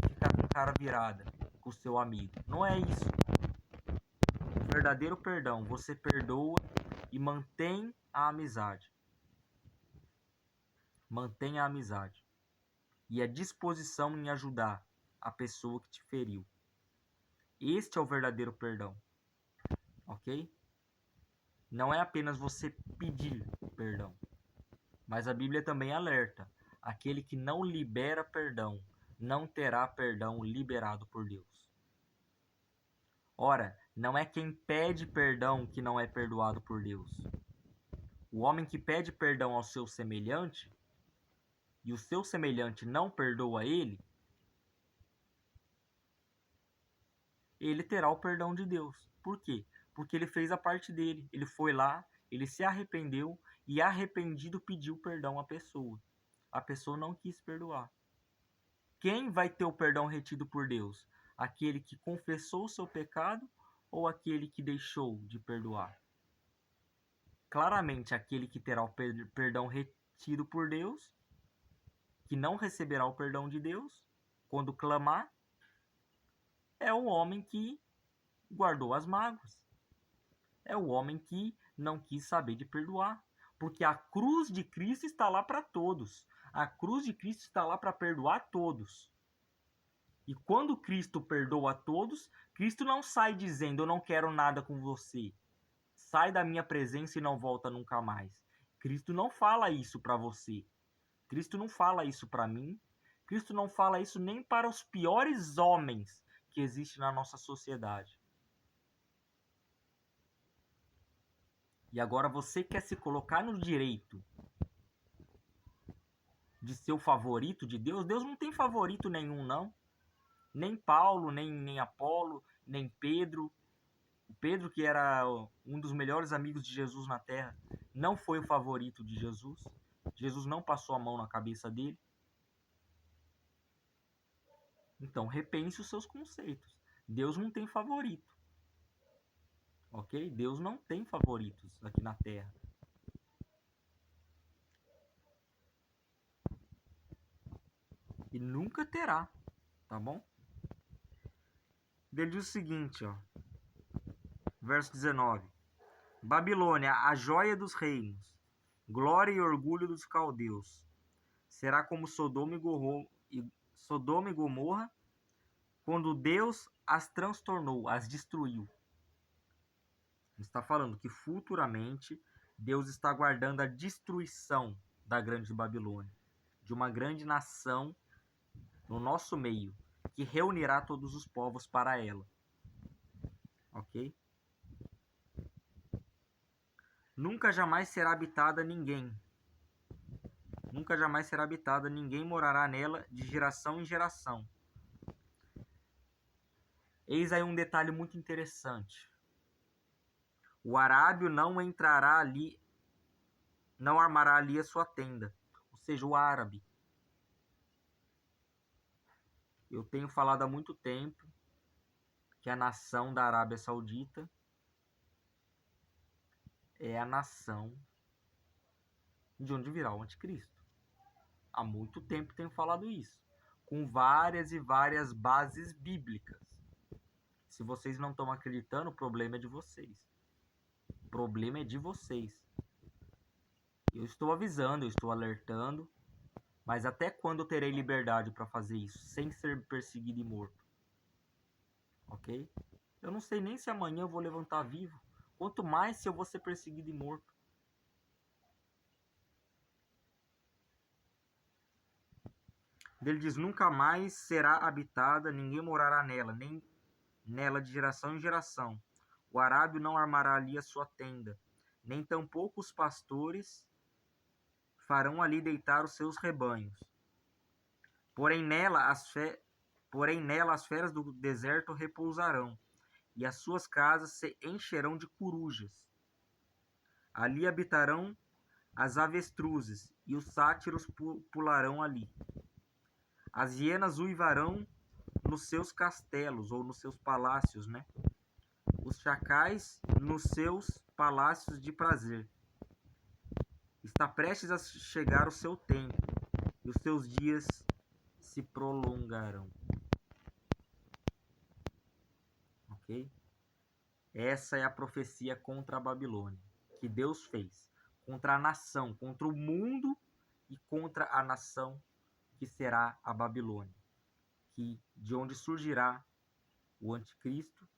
ficar com cara virada com o seu amigo. Não é isso. O verdadeiro perdão, você perdoa e mantém a amizade. Mantém a amizade. E a disposição em ajudar a pessoa que te feriu. Este é o verdadeiro perdão. Ok? Não é apenas você pedir perdão. Mas a Bíblia também alerta: aquele que não libera perdão não terá perdão liberado por Deus. Ora, não é quem pede perdão que não é perdoado por Deus. O homem que pede perdão ao seu semelhante e o seu semelhante não perdoa ele terá o perdão de Deus. Por quê? Porque ele fez a parte dele. Ele foi lá, ele se arrependeu e arrependido pediu perdão à pessoa. A pessoa não quis perdoar. Quem vai ter o perdão retido por Deus? Aquele que confessou o seu pecado ou aquele que deixou de perdoar? Claramente, aquele que terá o perdão retido por Deus que não receberá o perdão de Deus quando clamar, é o homem que guardou as mágoas. É o homem que não quis saber de perdoar. Porque a cruz de Cristo está lá para todos. A cruz de Cristo está lá para perdoar todos. E quando Cristo perdoa a todos, Cristo não sai dizendo: eu não quero nada com você. Sai da minha presença e não volta nunca mais. Cristo não fala isso para você. Cristo não fala isso para mim. Cristo não fala isso nem para os piores homens que existem na nossa sociedade. E agora você quer se colocar no direito de ser o favorito de Deus? Deus não tem favorito nenhum, não. Nem Paulo, nem Apolo, nem Pedro. O Pedro, que era um dos melhores amigos de Jesus na terra, não foi o favorito de Jesus. Jesus não passou a mão na cabeça dele. Então, repense os seus conceitos. Deus não tem favorito. Ok? Deus não tem favoritos aqui na terra. E nunca terá. Tá bom? Ele diz o seguinte, ó. Verso 19. Babilônia, a joia dos reinos, glória e orgulho dos caldeus. Será como Sodoma e Gomorra, quando Deus as transtornou, as destruiu. Está falando que futuramente Deus está guardando a destruição da grande Babilônia, de uma grande nação no nosso meio, que reunirá todos os povos para ela. Ok? Nunca jamais será habitada ninguém. Nunca jamais será habitada, ninguém morará nela de geração em geração. Eis aí um detalhe muito interessante. O arábio não entrará ali, não armará ali a sua tenda. Ou seja, o árabe. Eu tenho falado há muito tempo que a nação da Arábia Saudita é a nação de onde virá o anticristo. Há muito tempo tenho falado isso, com várias e várias bases bíblicas. Se vocês não estão acreditando, o problema é de vocês. O problema é de vocês. Eu estou avisando, eu estou alertando, mas até quando eu terei liberdade para fazer isso, sem ser perseguido e morto? Ok? Eu não sei nem se amanhã eu vou levantar vivo, quanto mais se eu vou ser perseguido e morto. Ele diz: nunca mais será habitada, ninguém morará nela, nem nela de geração em geração. O arábio não armará ali a sua tenda, nem tampouco os pastores farão ali deitar os seus rebanhos. Porém nela as feras do deserto repousarão, e as suas casas se encherão de corujas. Ali habitarão as avestruzes, e os sátiros pularão ali. As hienas uivarão nos seus castelos, ou nos seus palácios, né? Os chacais nos seus palácios de prazer. Está prestes a chegar o seu tempo, e os seus dias se prolongarão. Ok? Essa é a profecia contra a Babilônia, que Deus fez. Contra a nação, contra o mundo e contra a nação que será a Babilônia. De onde surgirá o anticristo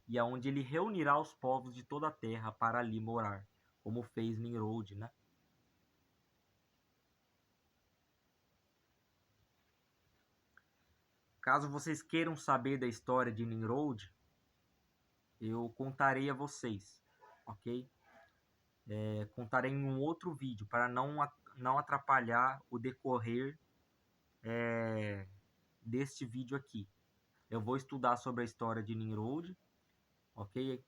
e aonde ele reunirá os povos de toda a terra para ali morar, como fez Nimrod, né? Caso vocês queiram saber da história de Nimrod, eu contarei a vocês, ok? Contarei em um outro vídeo, para não atrapalhar o decorrer deste vídeo aqui. Eu vou estudar sobre a história de Nimrod, ok?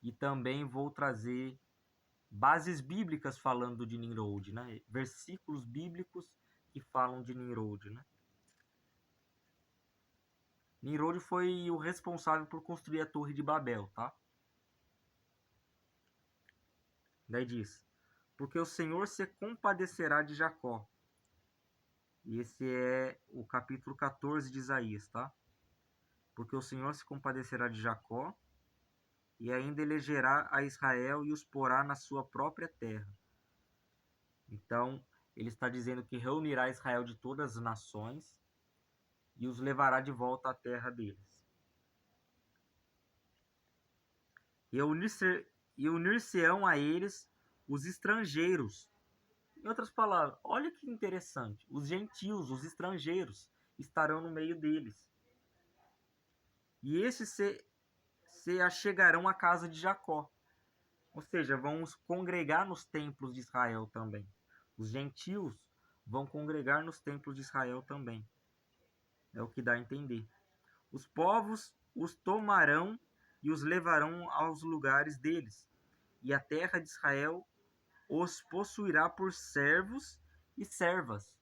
E também vou trazer bases bíblicas falando de Nimrod, né? Versículos bíblicos que falam de Nimrod, né? Nimrod foi o responsável por construir a Torre de Babel, tá? Daí diz: porque o Senhor se compadecerá de Jacó Esse é o capítulo 14 de Isaías, tá? Porque o Senhor se compadecerá de Jacó e ainda elegerá a Israel e os porá na sua própria terra. Então, ele está dizendo que reunirá Israel de todas as nações e os levará de volta à terra deles. E unir-se-ão a eles os estrangeiros. Em outras palavras, olha que interessante, os gentios, os estrangeiros, estarão no meio deles. E esses se achegarão à casa de Jacó. Ou seja, vão se congregar nos templos de Israel também. Os gentios vão congregar nos templos de Israel também. É o que dá a entender. Os povos os tomarão e os levarão aos lugares deles. E a terra de Israel os possuirá por servos e servas.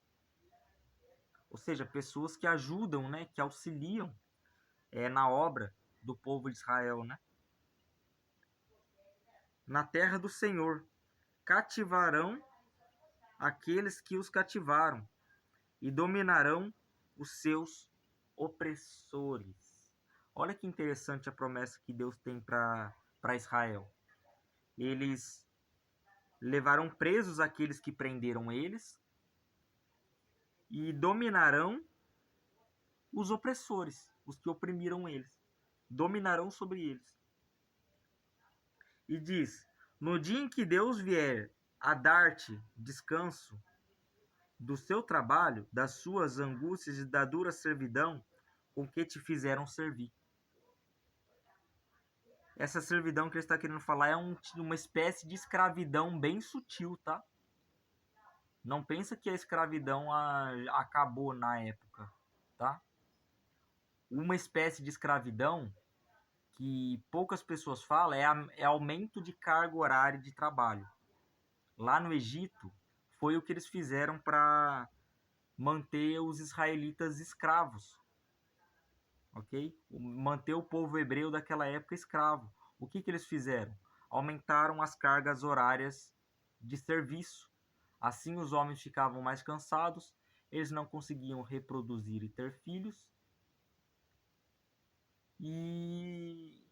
Ou seja, pessoas que ajudam, né, que auxiliam na obra do povo de Israel, né? Na terra do Senhor cativarão aqueles que os cativaram e dominarão os seus opressores. Olha que interessante a promessa que Deus tem para Israel. Eles levarão presos aqueles que prenderam eles e dominarão os opressores, os que oprimiram eles. Dominarão sobre eles. E diz: no dia em que Deus vier a dar-te descanso do seu trabalho, das suas angústias e da dura servidão com que te fizeram servir. Essa servidão que ele está querendo falar é uma espécie de escravidão bem sutil, tá? Não pensa que a escravidão acabou na época, tá? Uma espécie de escravidão que poucas pessoas falam é aumento de carga horária de trabalho. Lá no Egito, foi o que eles fizeram para manter os israelitas escravos, ok? Manter o povo hebreu daquela época escravo. O que eles fizeram? Aumentaram as cargas horárias de serviço. Assim os homens ficavam mais cansados, eles não conseguiam reproduzir e ter filhos, e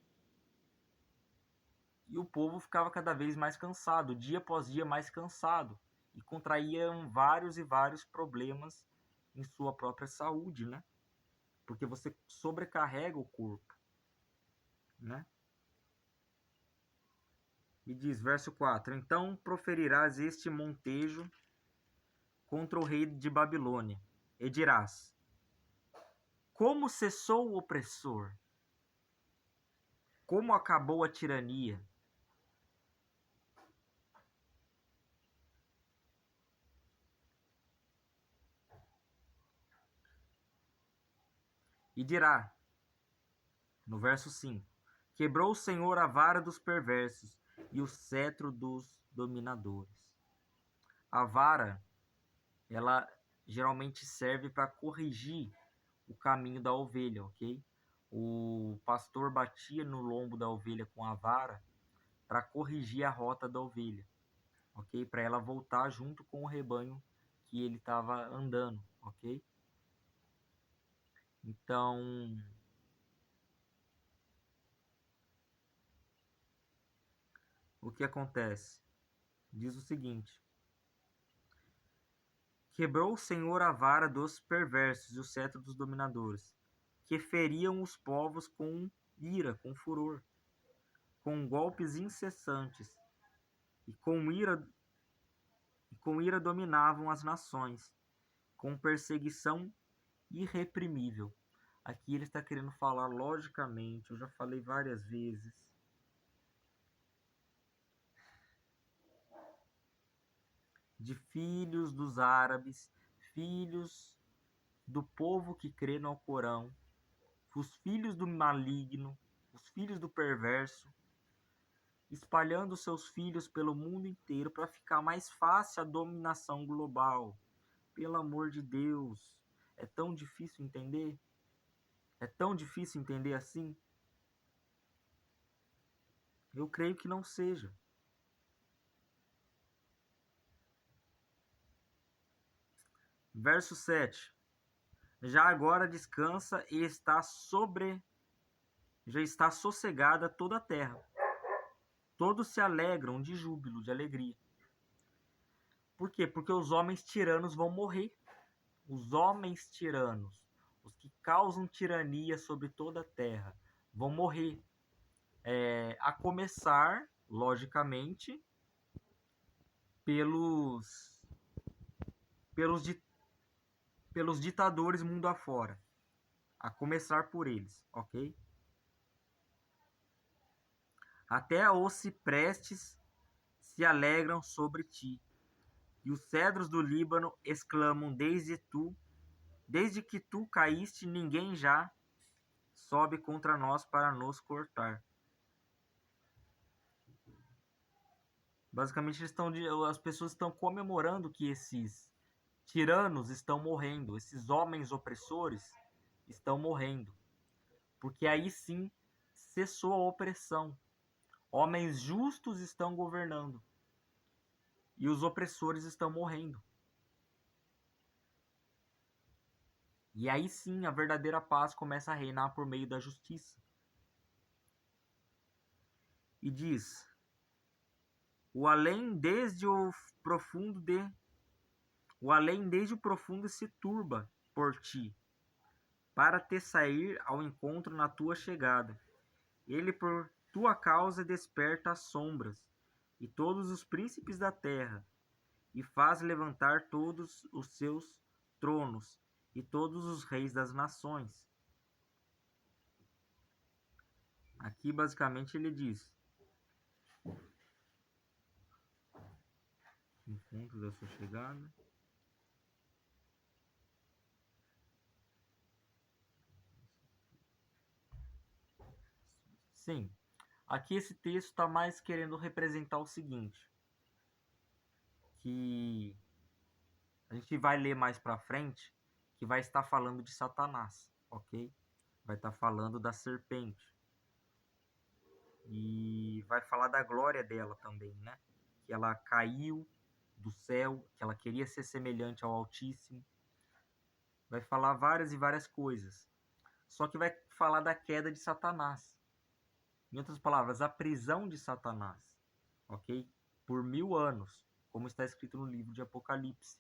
o povo ficava cada vez mais cansado, dia após dia mais cansado, e contraíam vários e vários problemas em sua própria saúde, né? Porque você sobrecarrega o corpo, né? E diz, verso 4: então proferirás este montejo contra o rei de Babilônia, e dirás: como cessou o opressor? Como acabou a tirania? E dirá, no verso 5: quebrou o Senhor a vara dos perversos e o cetro dos dominadores. A vara, ela geralmente serve para corrigir o caminho da ovelha, ok? O pastor batia no lombo da ovelha com a vara para corrigir a rota da ovelha, ok? Para ela voltar junto com o rebanho que ele estava andando, ok? Então, o que acontece? Diz o seguinte: quebrou o Senhor a vara dos perversos e o cetro dos dominadores, que feriam os povos com ira, com furor, com golpes incessantes, e com ira dominavam as nações, com perseguição irreprimível. Aqui ele está querendo falar logicamente, eu já falei várias vezes, de filhos dos árabes, filhos do povo que crê no Alcorão, os filhos do maligno, os filhos do perverso, espalhando seus filhos pelo mundo inteiro para ficar mais fácil a dominação global. Pelo amor de Deus, é tão difícil entender? É tão difícil entender assim? Eu creio que não seja. Verso 7. Já agora descansa e já está sossegada toda a terra. Todos se alegram de júbilo, de alegria. Por quê? Porque os homens tiranos vão morrer. Os homens tiranos, os que causam tirania sobre toda a terra, vão morrer. A começar, logicamente, pelos ditadores mundo afora. A começar por eles, ok? Até os ciprestes se alegram sobre ti, e os cedros do Líbano exclamam desde que tu caíste, ninguém já sobe contra nós para nos cortar. Basicamente, as pessoas estão comemorando que esses tiranos estão morrendo, esses homens opressores estão morrendo, porque aí sim cessou a opressão. Homens justos estão governando e os opressores estão morrendo. E aí sim a verdadeira paz começa a reinar por meio da justiça. E diz: o além desde o profundo se turba por ti, para te sair ao encontro na tua chegada. Ele por tua causa desperta as sombras e todos os príncipes da terra, e faz levantar todos os seus tronos e todos os reis das nações. Aqui basicamente ele diz: encontro da sua chegada. Sim, aqui esse texto está mais querendo representar o seguinte, que a gente vai ler mais para frente, que vai estar falando de Satanás, ok? Vai estar falando da serpente. E vai falar da glória dela também, né? Que ela caiu do céu, que ela queria ser semelhante ao Altíssimo. Vai falar várias e várias coisas. Só que vai falar da queda de Satanás. Em outras palavras, a prisão de Satanás, ok? Por 1000 anos, como está escrito no livro de Apocalipse.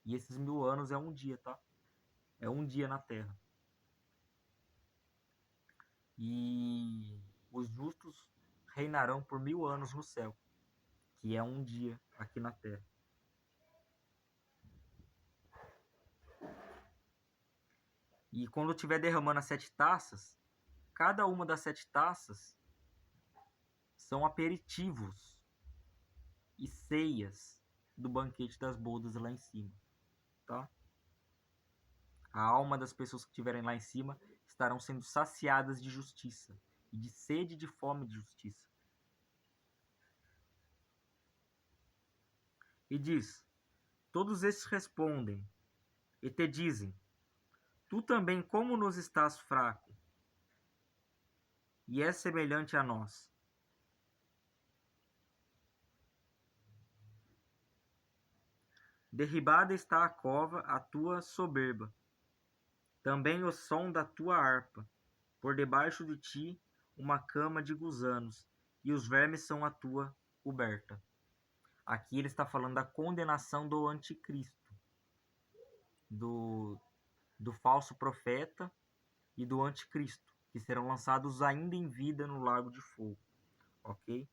E esses 1000 anos é um dia, tá? É um dia na Terra. E os justos reinarão por 1000 anos no céu, que é um dia aqui na Terra. E quando estiver derramando as 7 taças, cada uma das 7 taças são aperitivos e ceias do banquete das bodas lá em cima, tá? A alma das pessoas que estiverem lá em cima estarão sendo saciadas de justiça e de sede e de fome de justiça. E diz: todos estes respondem e te dizem: tu também como nos estás fraco, e és semelhante a nós. Derribada está a cova, a tua soberba, também o som da tua harpa. Por debaixo de ti uma cama de gusanos, e os vermes são a tua coberta. Aqui ele está falando da condenação do anticristo, do falso profeta e do anticristo, que serão lançados ainda em vida no lago de fogo, ok?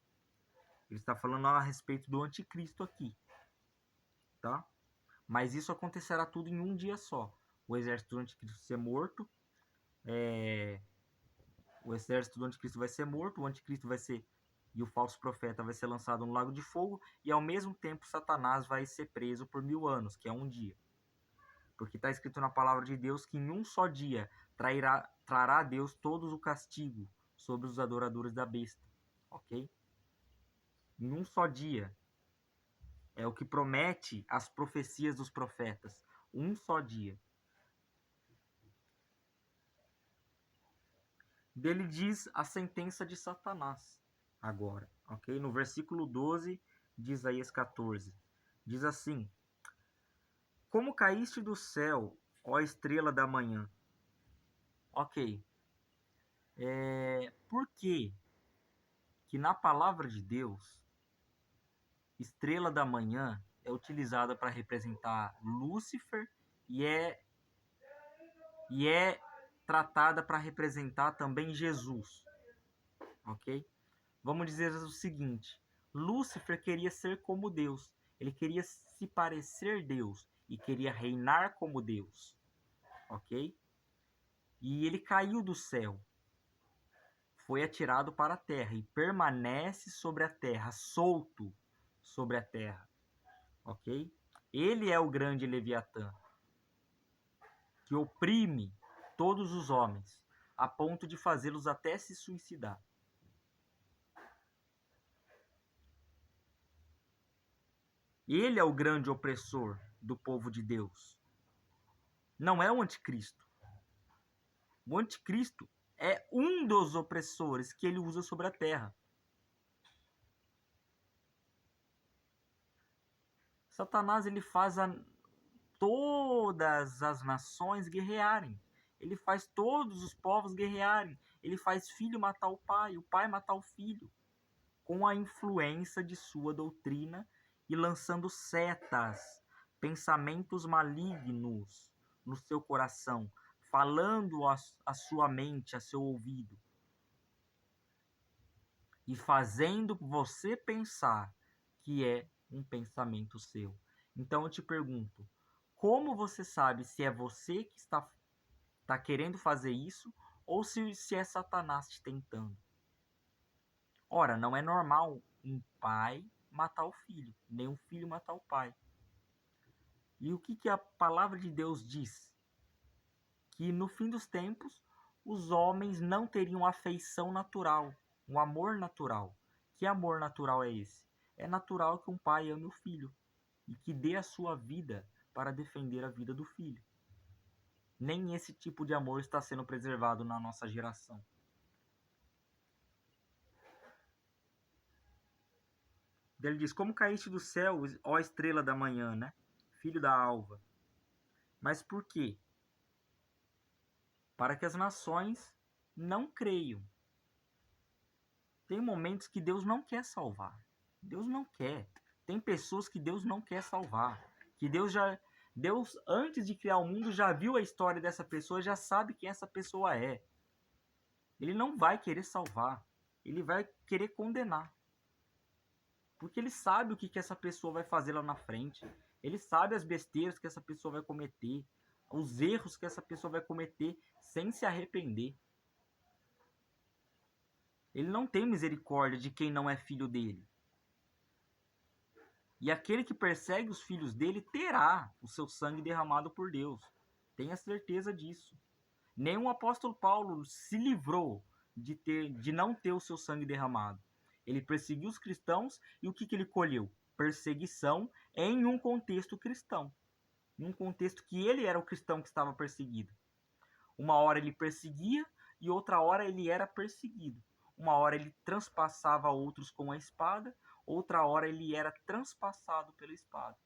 Ele está falando a respeito do anticristo aqui, tá? Mas isso acontecerá tudo em um dia só. O exército do anticristo ser morto, o exército do anticristo vai ser morto, o anticristo vai ser e o falso profeta vai ser lançado no lago de fogo, e ao mesmo tempo Satanás vai ser preso por 1000 anos, que é um dia. Porque está escrito na palavra de Deus que em um só dia trará a Deus todos o castigo sobre os adoradores da besta, ok? Em um só dia. É o que promete as profecias dos profetas. Um só dia. Dele diz a sentença de Satanás agora, ok? No versículo 12 de Isaías 14. Diz assim: como caíste do céu, ó estrela da manhã. Ok. Por que na palavra de Deus, estrela da manhã é utilizada para representar Lúcifer e é tratada para representar também Jesus, ok? Vamos dizer o seguinte: Lúcifer queria ser como Deus, ele queria se parecer Deus e queria reinar como Deus, ok? E ele caiu do céu, foi atirado para a terra e permanece sobre a terra, solto sobre a terra, ok? Ele é o grande Leviatã, que oprime todos os homens, a ponto de fazê-los até se suicidar. Ele é o grande opressor do povo de Deus. Não é o anticristo. O anticristo é um dos opressores que ele usa sobre a terra. Satanás, ele faz todas as nações guerrearem. Ele faz todos os povos guerrearem. Ele faz filho matar o pai matar o filho, com a influência de sua doutrina e lançando setas, pensamentos malignos no seu coração, falando a sua mente, a seu ouvido, e fazendo você pensar que é um pensamento seu. Então eu te pergunto, como você sabe se é você que está querendo fazer isso ou se é Satanás te tentando? Ora, não é normal um pai matar o filho, nem um filho matar o pai. E o que a palavra de Deus diz? Que no fim dos tempos, os homens não teriam afeição natural, um amor natural. Que amor natural é esse? É natural que um pai ame o filho e que dê a sua vida para defender a vida do filho. Nem esse tipo de amor está sendo preservado na nossa geração. Ele diz: como caíste do céu, ó estrela da manhã, né? Filho da alva. Mas por quê? Para que as nações não creiam. Tem momentos que Deus não quer salvar. Deus não quer. Tem pessoas que Deus não quer salvar. Que Deus, antes de criar o mundo, já viu a história dessa pessoa, já sabe quem essa pessoa é. Ele não vai querer salvar. Ele vai querer condenar. Porque ele sabe o que essa pessoa vai fazer lá na frente. Ele sabe as besteiras que essa pessoa vai cometer. Os erros que essa pessoa vai cometer sem se arrepender. Ele não tem misericórdia de quem não é filho dele. E aquele que persegue os filhos dele terá o seu sangue derramado por Deus. Tenha certeza disso. Nem o apóstolo Paulo se livrou de não ter o seu sangue derramado. Ele perseguiu os cristãos e o que ele colheu? Perseguição em um contexto cristão. Em um contexto que ele era o cristão que estava perseguido. Uma hora ele perseguia e outra hora ele era perseguido. Uma hora ele transpassava outros com a espada, outra hora ele era transpassado pela espada.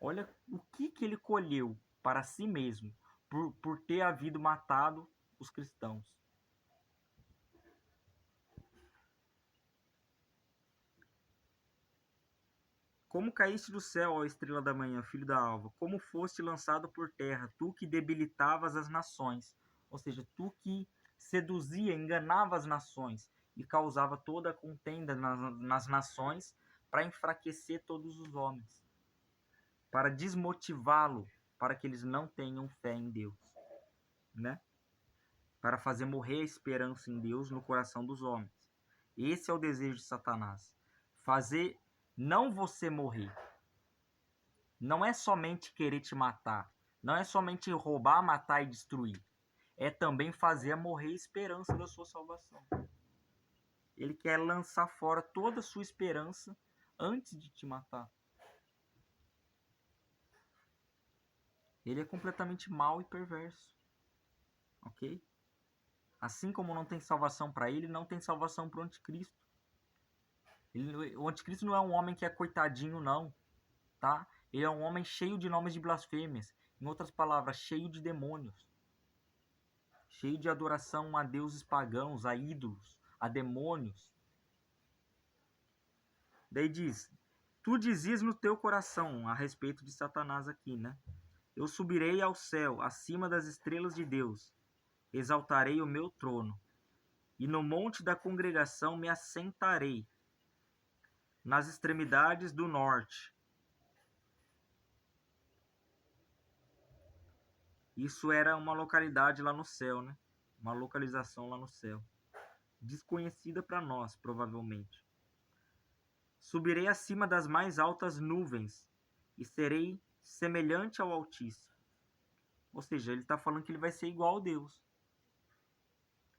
Olha o que ele colheu para si mesmo por ter havido matado os cristãos. Como caíste do céu, ó estrela da manhã, filho da alva? Como foste lançado por terra, tu que debilitavas as nações? Ou seja, tu que seduzia, enganava as nações e causava toda a contenda nas nações para enfraquecer todos os homens, para desmotivá-lo, para que eles não tenham fé em Deus, né? Para fazer morrer a esperança em Deus no coração dos homens. Esse é o desejo de Satanás. Fazer não você morrer. Não é somente querer te matar. Não é somente roubar, matar e destruir. É também fazer morrer a esperança da sua salvação. Ele quer lançar fora toda a sua esperança antes de te matar. Ele é completamente mau e perverso. Ok? Assim como não tem salvação para ele, não tem salvação para o anticristo. O anticristo não é um homem que é coitadinho, não. Tá? Ele é um homem cheio de nomes de blasfêmias. Em outras palavras, cheio de demônios. Cheio de adoração a deuses pagãos, a ídolos, a demônios. Daí diz: tu dizias no teu coração, a respeito de Satanás aqui, né? Eu subirei ao céu, acima das estrelas de Deus. Exaltarei o meu trono. E no monte da congregação me assentarei, nas extremidades do norte. Isso era uma localidade lá no céu, né? Uma localização lá no céu. Desconhecida para nós, provavelmente. Subirei acima das mais altas nuvens e serei semelhante ao Altíssimo. Ou seja, ele está falando que ele vai ser igual a Deus.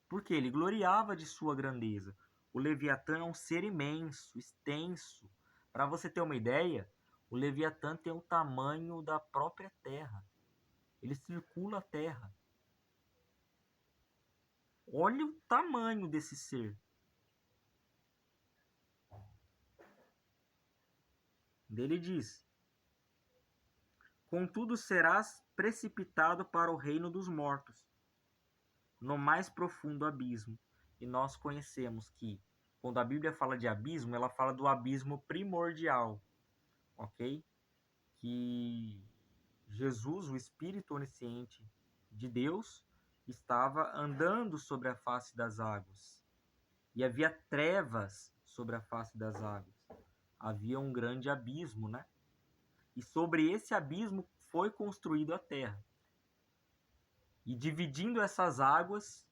Porque ele gloriava de sua grandeza. O Leviatã é um ser imenso, extenso. Para você ter uma ideia, o Leviatã tem o tamanho da própria Terra. Ele circula a Terra. Olha o tamanho desse ser. Ele diz: contudo serás precipitado para o reino dos mortos, no mais profundo abismo. E nós conhecemos que, quando a Bíblia fala de abismo, ela fala do abismo primordial, ok? Que Jesus, o Espírito onisciente de Deus, estava andando sobre a face das águas. E havia trevas sobre a face das águas. Havia um grande abismo, né? E sobre esse abismo foi construída a terra. E dividindo essas águas,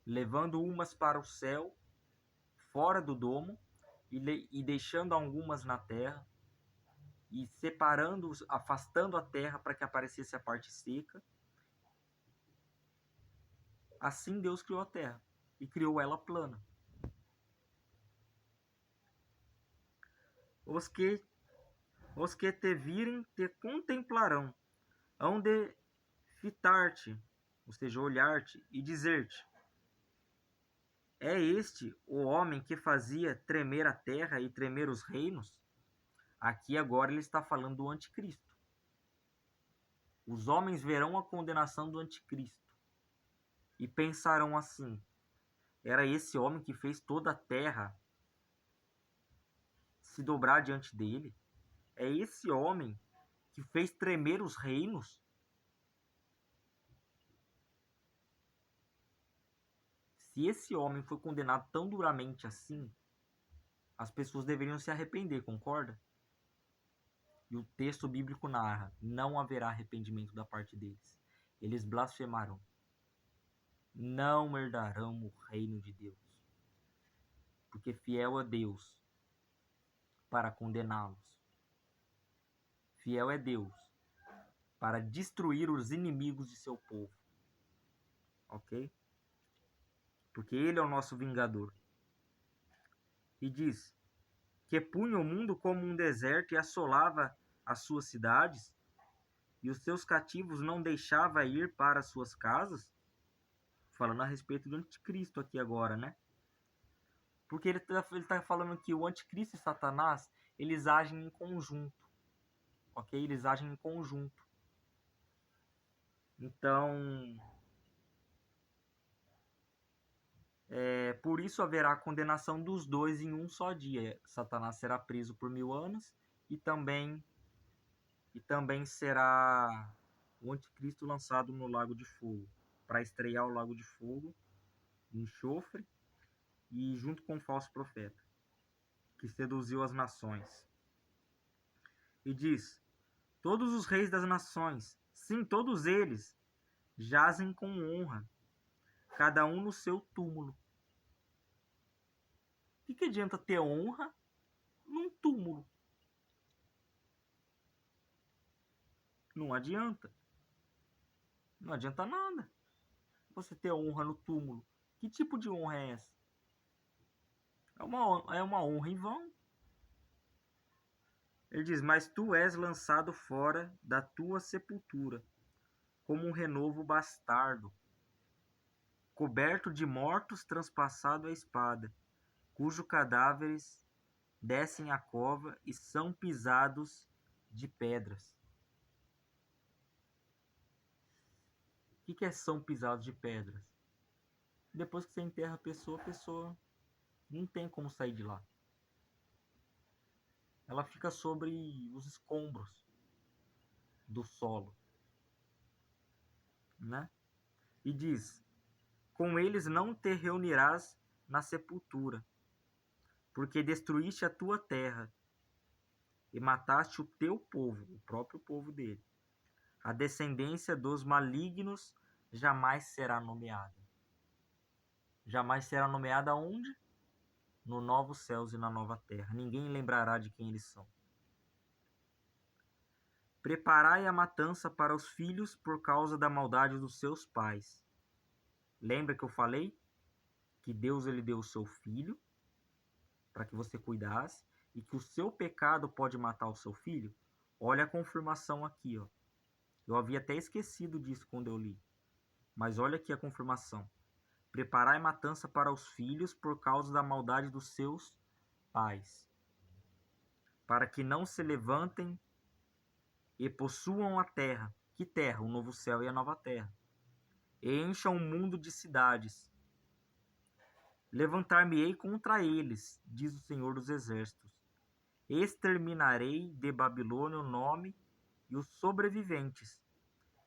levando umas para o céu, fora do domo, e deixando algumas na terra, e separando, afastando a terra para que aparecesse a parte seca. Assim Deus criou a terra e criou ela plana. Os que te virem te contemplarão, hão de fitar-te, ou seja, olhar-te e dizer-te: é este o homem que fazia tremer a terra e tremer os reinos? Aqui agora ele está falando do anticristo. Os homens verão a condenação do anticristo e pensarão assim: era esse homem que fez toda a terra se dobrar diante dele? É esse homem que fez tremer os reinos? Se esse homem foi condenado tão duramente assim, as pessoas deveriam se arrepender, concorda? E o texto bíblico narra: não haverá arrependimento da parte deles. Eles blasfemarão. Não herdarão o reino de Deus. Porque fiel é Deus para condená-los. Fiel é Deus para destruir os inimigos de seu povo. Ok? Porque ele é o nosso vingador. E diz que punha o mundo como um deserto e assolava as suas cidades, e os seus cativos não deixava ir para as suas casas. Falando a respeito do anticristo aqui agora, né? Porque ele tá falando que o anticristo e Satanás, eles agem em conjunto. Ok? Eles agem em conjunto. Então, por isso haverá a condenação dos dois em um só dia. Satanás será preso por 1000 anos e também será o anticristo lançado no lago de fogo, para estrear o lago de fogo, enxofre, e junto com o falso profeta, que seduziu as nações. E diz: todos os reis das nações, sim, todos eles, jazem com honra, cada um no seu túmulo. O que adianta ter honra num túmulo? Não adianta. Não adianta nada você ter honra no túmulo. Que tipo de honra é essa? É uma honra em vão. Ele diz: mas tu és lançado fora da tua sepultura, como um renovo bastardo, coberto de mortos, transpassado a espada, cujos cadáveres descem à cova e são pisados de pedras. O que são pisados de pedras? Depois que você enterra a pessoa não tem como sair de lá. Ela fica sobre os escombros do solo, né? E diz: com eles não te reunirás na sepultura, porque destruíste a tua terra e mataste o teu povo, o próprio povo dele. A descendência dos malignos jamais será nomeada. Jamais será nomeada onde? No novos céus e na nova terra. Ninguém lembrará de quem eles são. Preparai a matança para os filhos por causa da maldade dos seus pais. Lembra que eu falei que Deus ele deu o seu filho para que você cuidasse e que o seu pecado pode matar o seu filho? Olha a confirmação aqui, ó. Eu havia até esquecido disso quando eu li. Mas olha aqui a confirmação. Preparai matança para os filhos por causa da maldade dos seus pais, para que não se levantem e possuam a terra. Que terra? O novo céu e a nova terra. E encham o mundo de cidades. Levantar-me-ei contra eles, diz o Senhor dos Exércitos. Exterminarei de Babilônia o nome e os sobreviventes,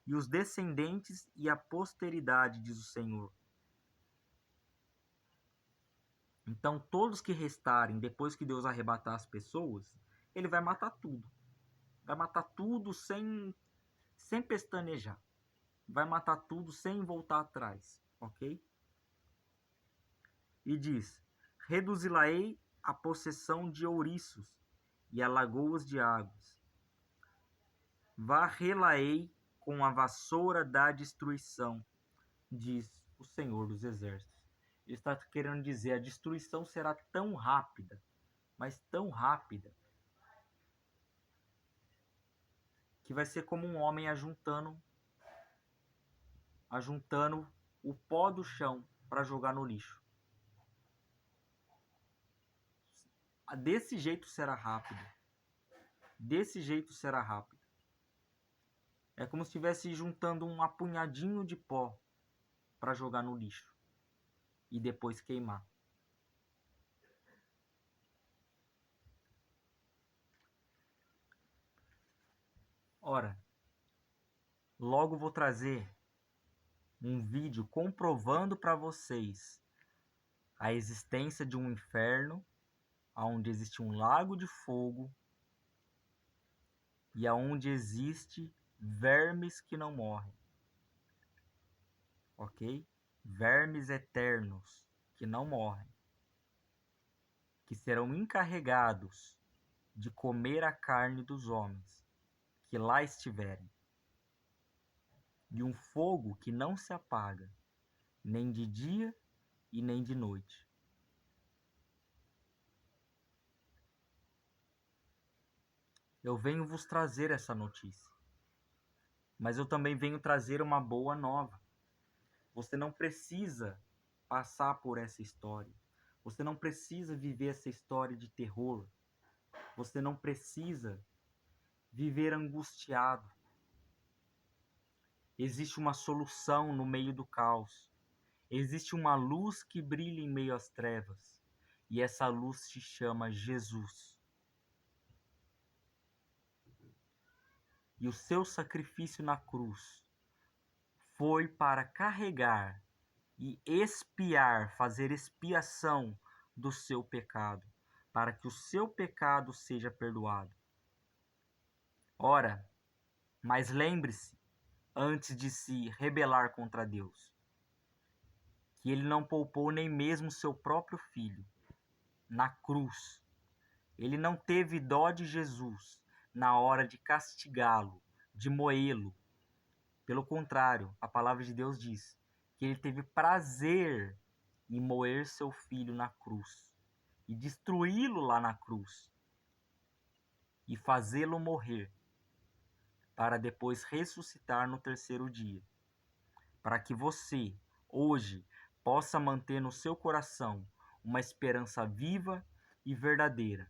e os descendentes e a posteridade, diz o Senhor. Então, todos que restarem depois que Deus arrebatar as pessoas, ele vai matar tudo. Vai matar tudo sem pestanejar. Vai matar tudo sem voltar atrás, ok? E diz: reduzi-la-ei a possessão de ouriços e a lagoas de águas. Varrê-la-ei com a vassoura da destruição, diz o Senhor dos Exércitos. Ele está querendo dizer, a destruição será tão rápida, mas tão rápida, que vai ser como um homem ajuntando o pó do chão para jogar no lixo. Desse jeito será rápido. Desse jeito será rápido. É como se estivesse juntando um apunhadinho de pó para jogar no lixo e depois queimar. Ora, logo vou trazer um vídeo comprovando para vocês a existência de um inferno, onde existe um lago de fogo e aonde existe vermes que não morrem, ok? Vermes eternos que não morrem, que serão encarregados de comer a carne dos homens que lá estiverem, e um fogo que não se apaga, nem de dia e nem de noite. Eu venho vos trazer essa notícia, mas eu também venho trazer uma boa nova. Você não precisa passar por essa história. Você não precisa viver essa história de terror. Você não precisa viver angustiado. Existe uma solução no meio do caos. Existe uma luz que brilha em meio às trevas. E essa luz se chama Jesus. E o seu sacrifício na cruz foi para carregar e expiar, fazer expiação do seu pecado, para que o seu pecado seja perdoado. Ora, mas lembre-se, antes de se rebelar contra Deus, que ele não poupou nem mesmo seu próprio filho na cruz. Ele não teve dó de Jesus na hora de castigá-lo, de moê-lo. Pelo contrário, a palavra de Deus diz que ele teve prazer em moer seu filho na cruz e destruí-lo lá na cruz e fazê-lo morrer para depois ressuscitar no terceiro dia, para que você, hoje, possa manter no seu coração uma esperança viva e verdadeira.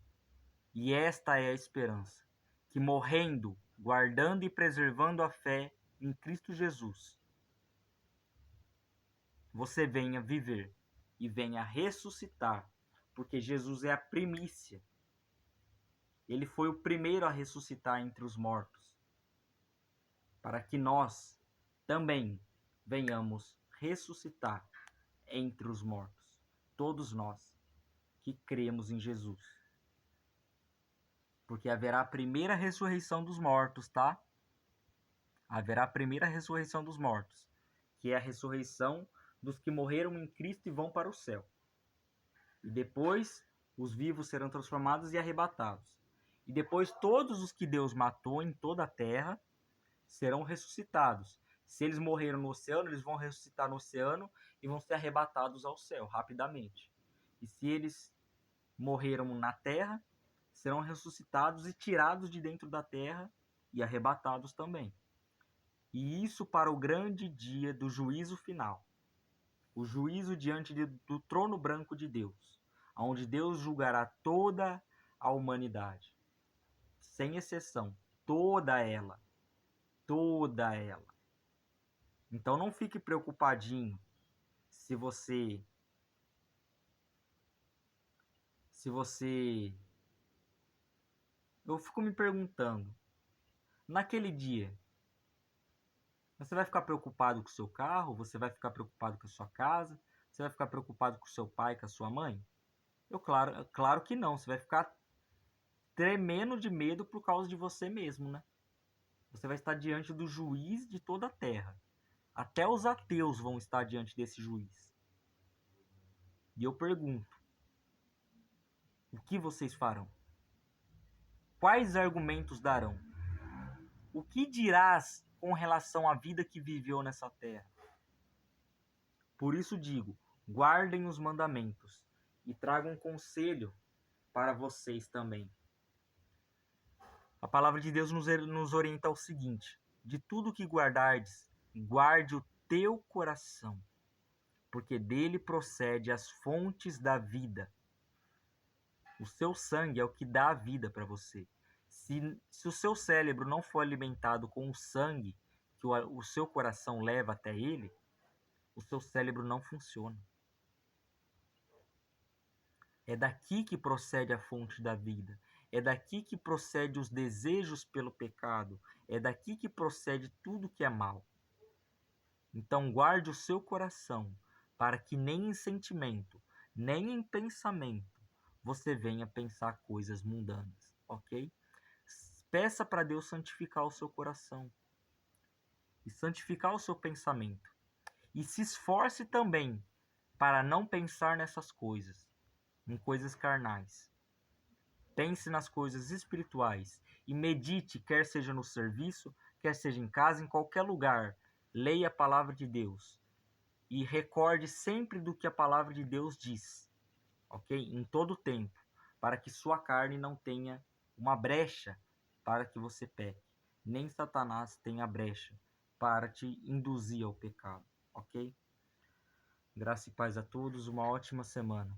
E esta é a esperança, que morrendo, guardando e preservando a fé em Cristo Jesus, você venha viver e venha ressuscitar, porque Jesus é a primícia. Ele foi o primeiro a ressuscitar entre os mortos, para que nós também venhamos ressuscitar entre os mortos. Todos nós que cremos em Jesus. Porque haverá a primeira ressurreição dos mortos, tá? Haverá a primeira ressurreição dos mortos, que é a ressurreição dos que morreram em Cristo e vão para o céu. E depois os vivos serão transformados e arrebatados. E depois todos os que Deus matou em toda a terra serão ressuscitados. Se eles morreram no oceano, eles vão ressuscitar no oceano e vão ser arrebatados ao céu rapidamente. E se eles morreram na terra, serão ressuscitados e tirados de dentro da terra e arrebatados também. E isso para o grande dia do juízo final. O juízo diante do trono branco de Deus, onde Deus julgará toda a humanidade, sem exceção, toda ela. Toda ela. Então não fique preocupadinho se você eu fico me perguntando, naquele dia, você vai ficar preocupado com o seu carro? Você vai ficar preocupado com a sua casa? Você vai ficar preocupado com o seu pai, com a sua mãe? Claro que não. Você vai ficar tremendo de medo por causa de você mesmo, né? Você vai estar diante do juiz de toda a terra. Até os ateus vão estar diante desse juiz. E eu pergunto, o que vocês farão? Quais argumentos darão? O que dirás com relação à vida que viveu nessa terra? Por isso digo, guardem os mandamentos e tragam conselho para vocês também. A palavra de Deus nos orienta ao seguinte: de tudo que guardardes, guarde o teu coração, porque dele procede as fontes da vida. O seu sangue é o que dá a vida para você. Se o seu cérebro não for alimentado com o sangue que o seu coração leva até ele, o seu cérebro não funciona. É daqui que procede a fonte da vida. É daqui que procede os desejos pelo pecado. É daqui que procede tudo que é mal. Então guarde o seu coração, para que nem em sentimento, nem em pensamento, você venha pensar coisas mundanas, ok? Peça para Deus santificar o seu coração e santificar o seu pensamento. E se esforce também para não pensar nessas coisas, em coisas carnais. Pense nas coisas espirituais e medite, quer seja no serviço, quer seja em casa, em qualquer lugar. Leia a palavra de Deus e recorde sempre do que a palavra de Deus diz, ok? Em todo o tempo, para que sua carne não tenha uma brecha para que você peque. Nem Satanás tenha brecha para te induzir ao pecado, ok? Graça e paz a todos, uma ótima semana.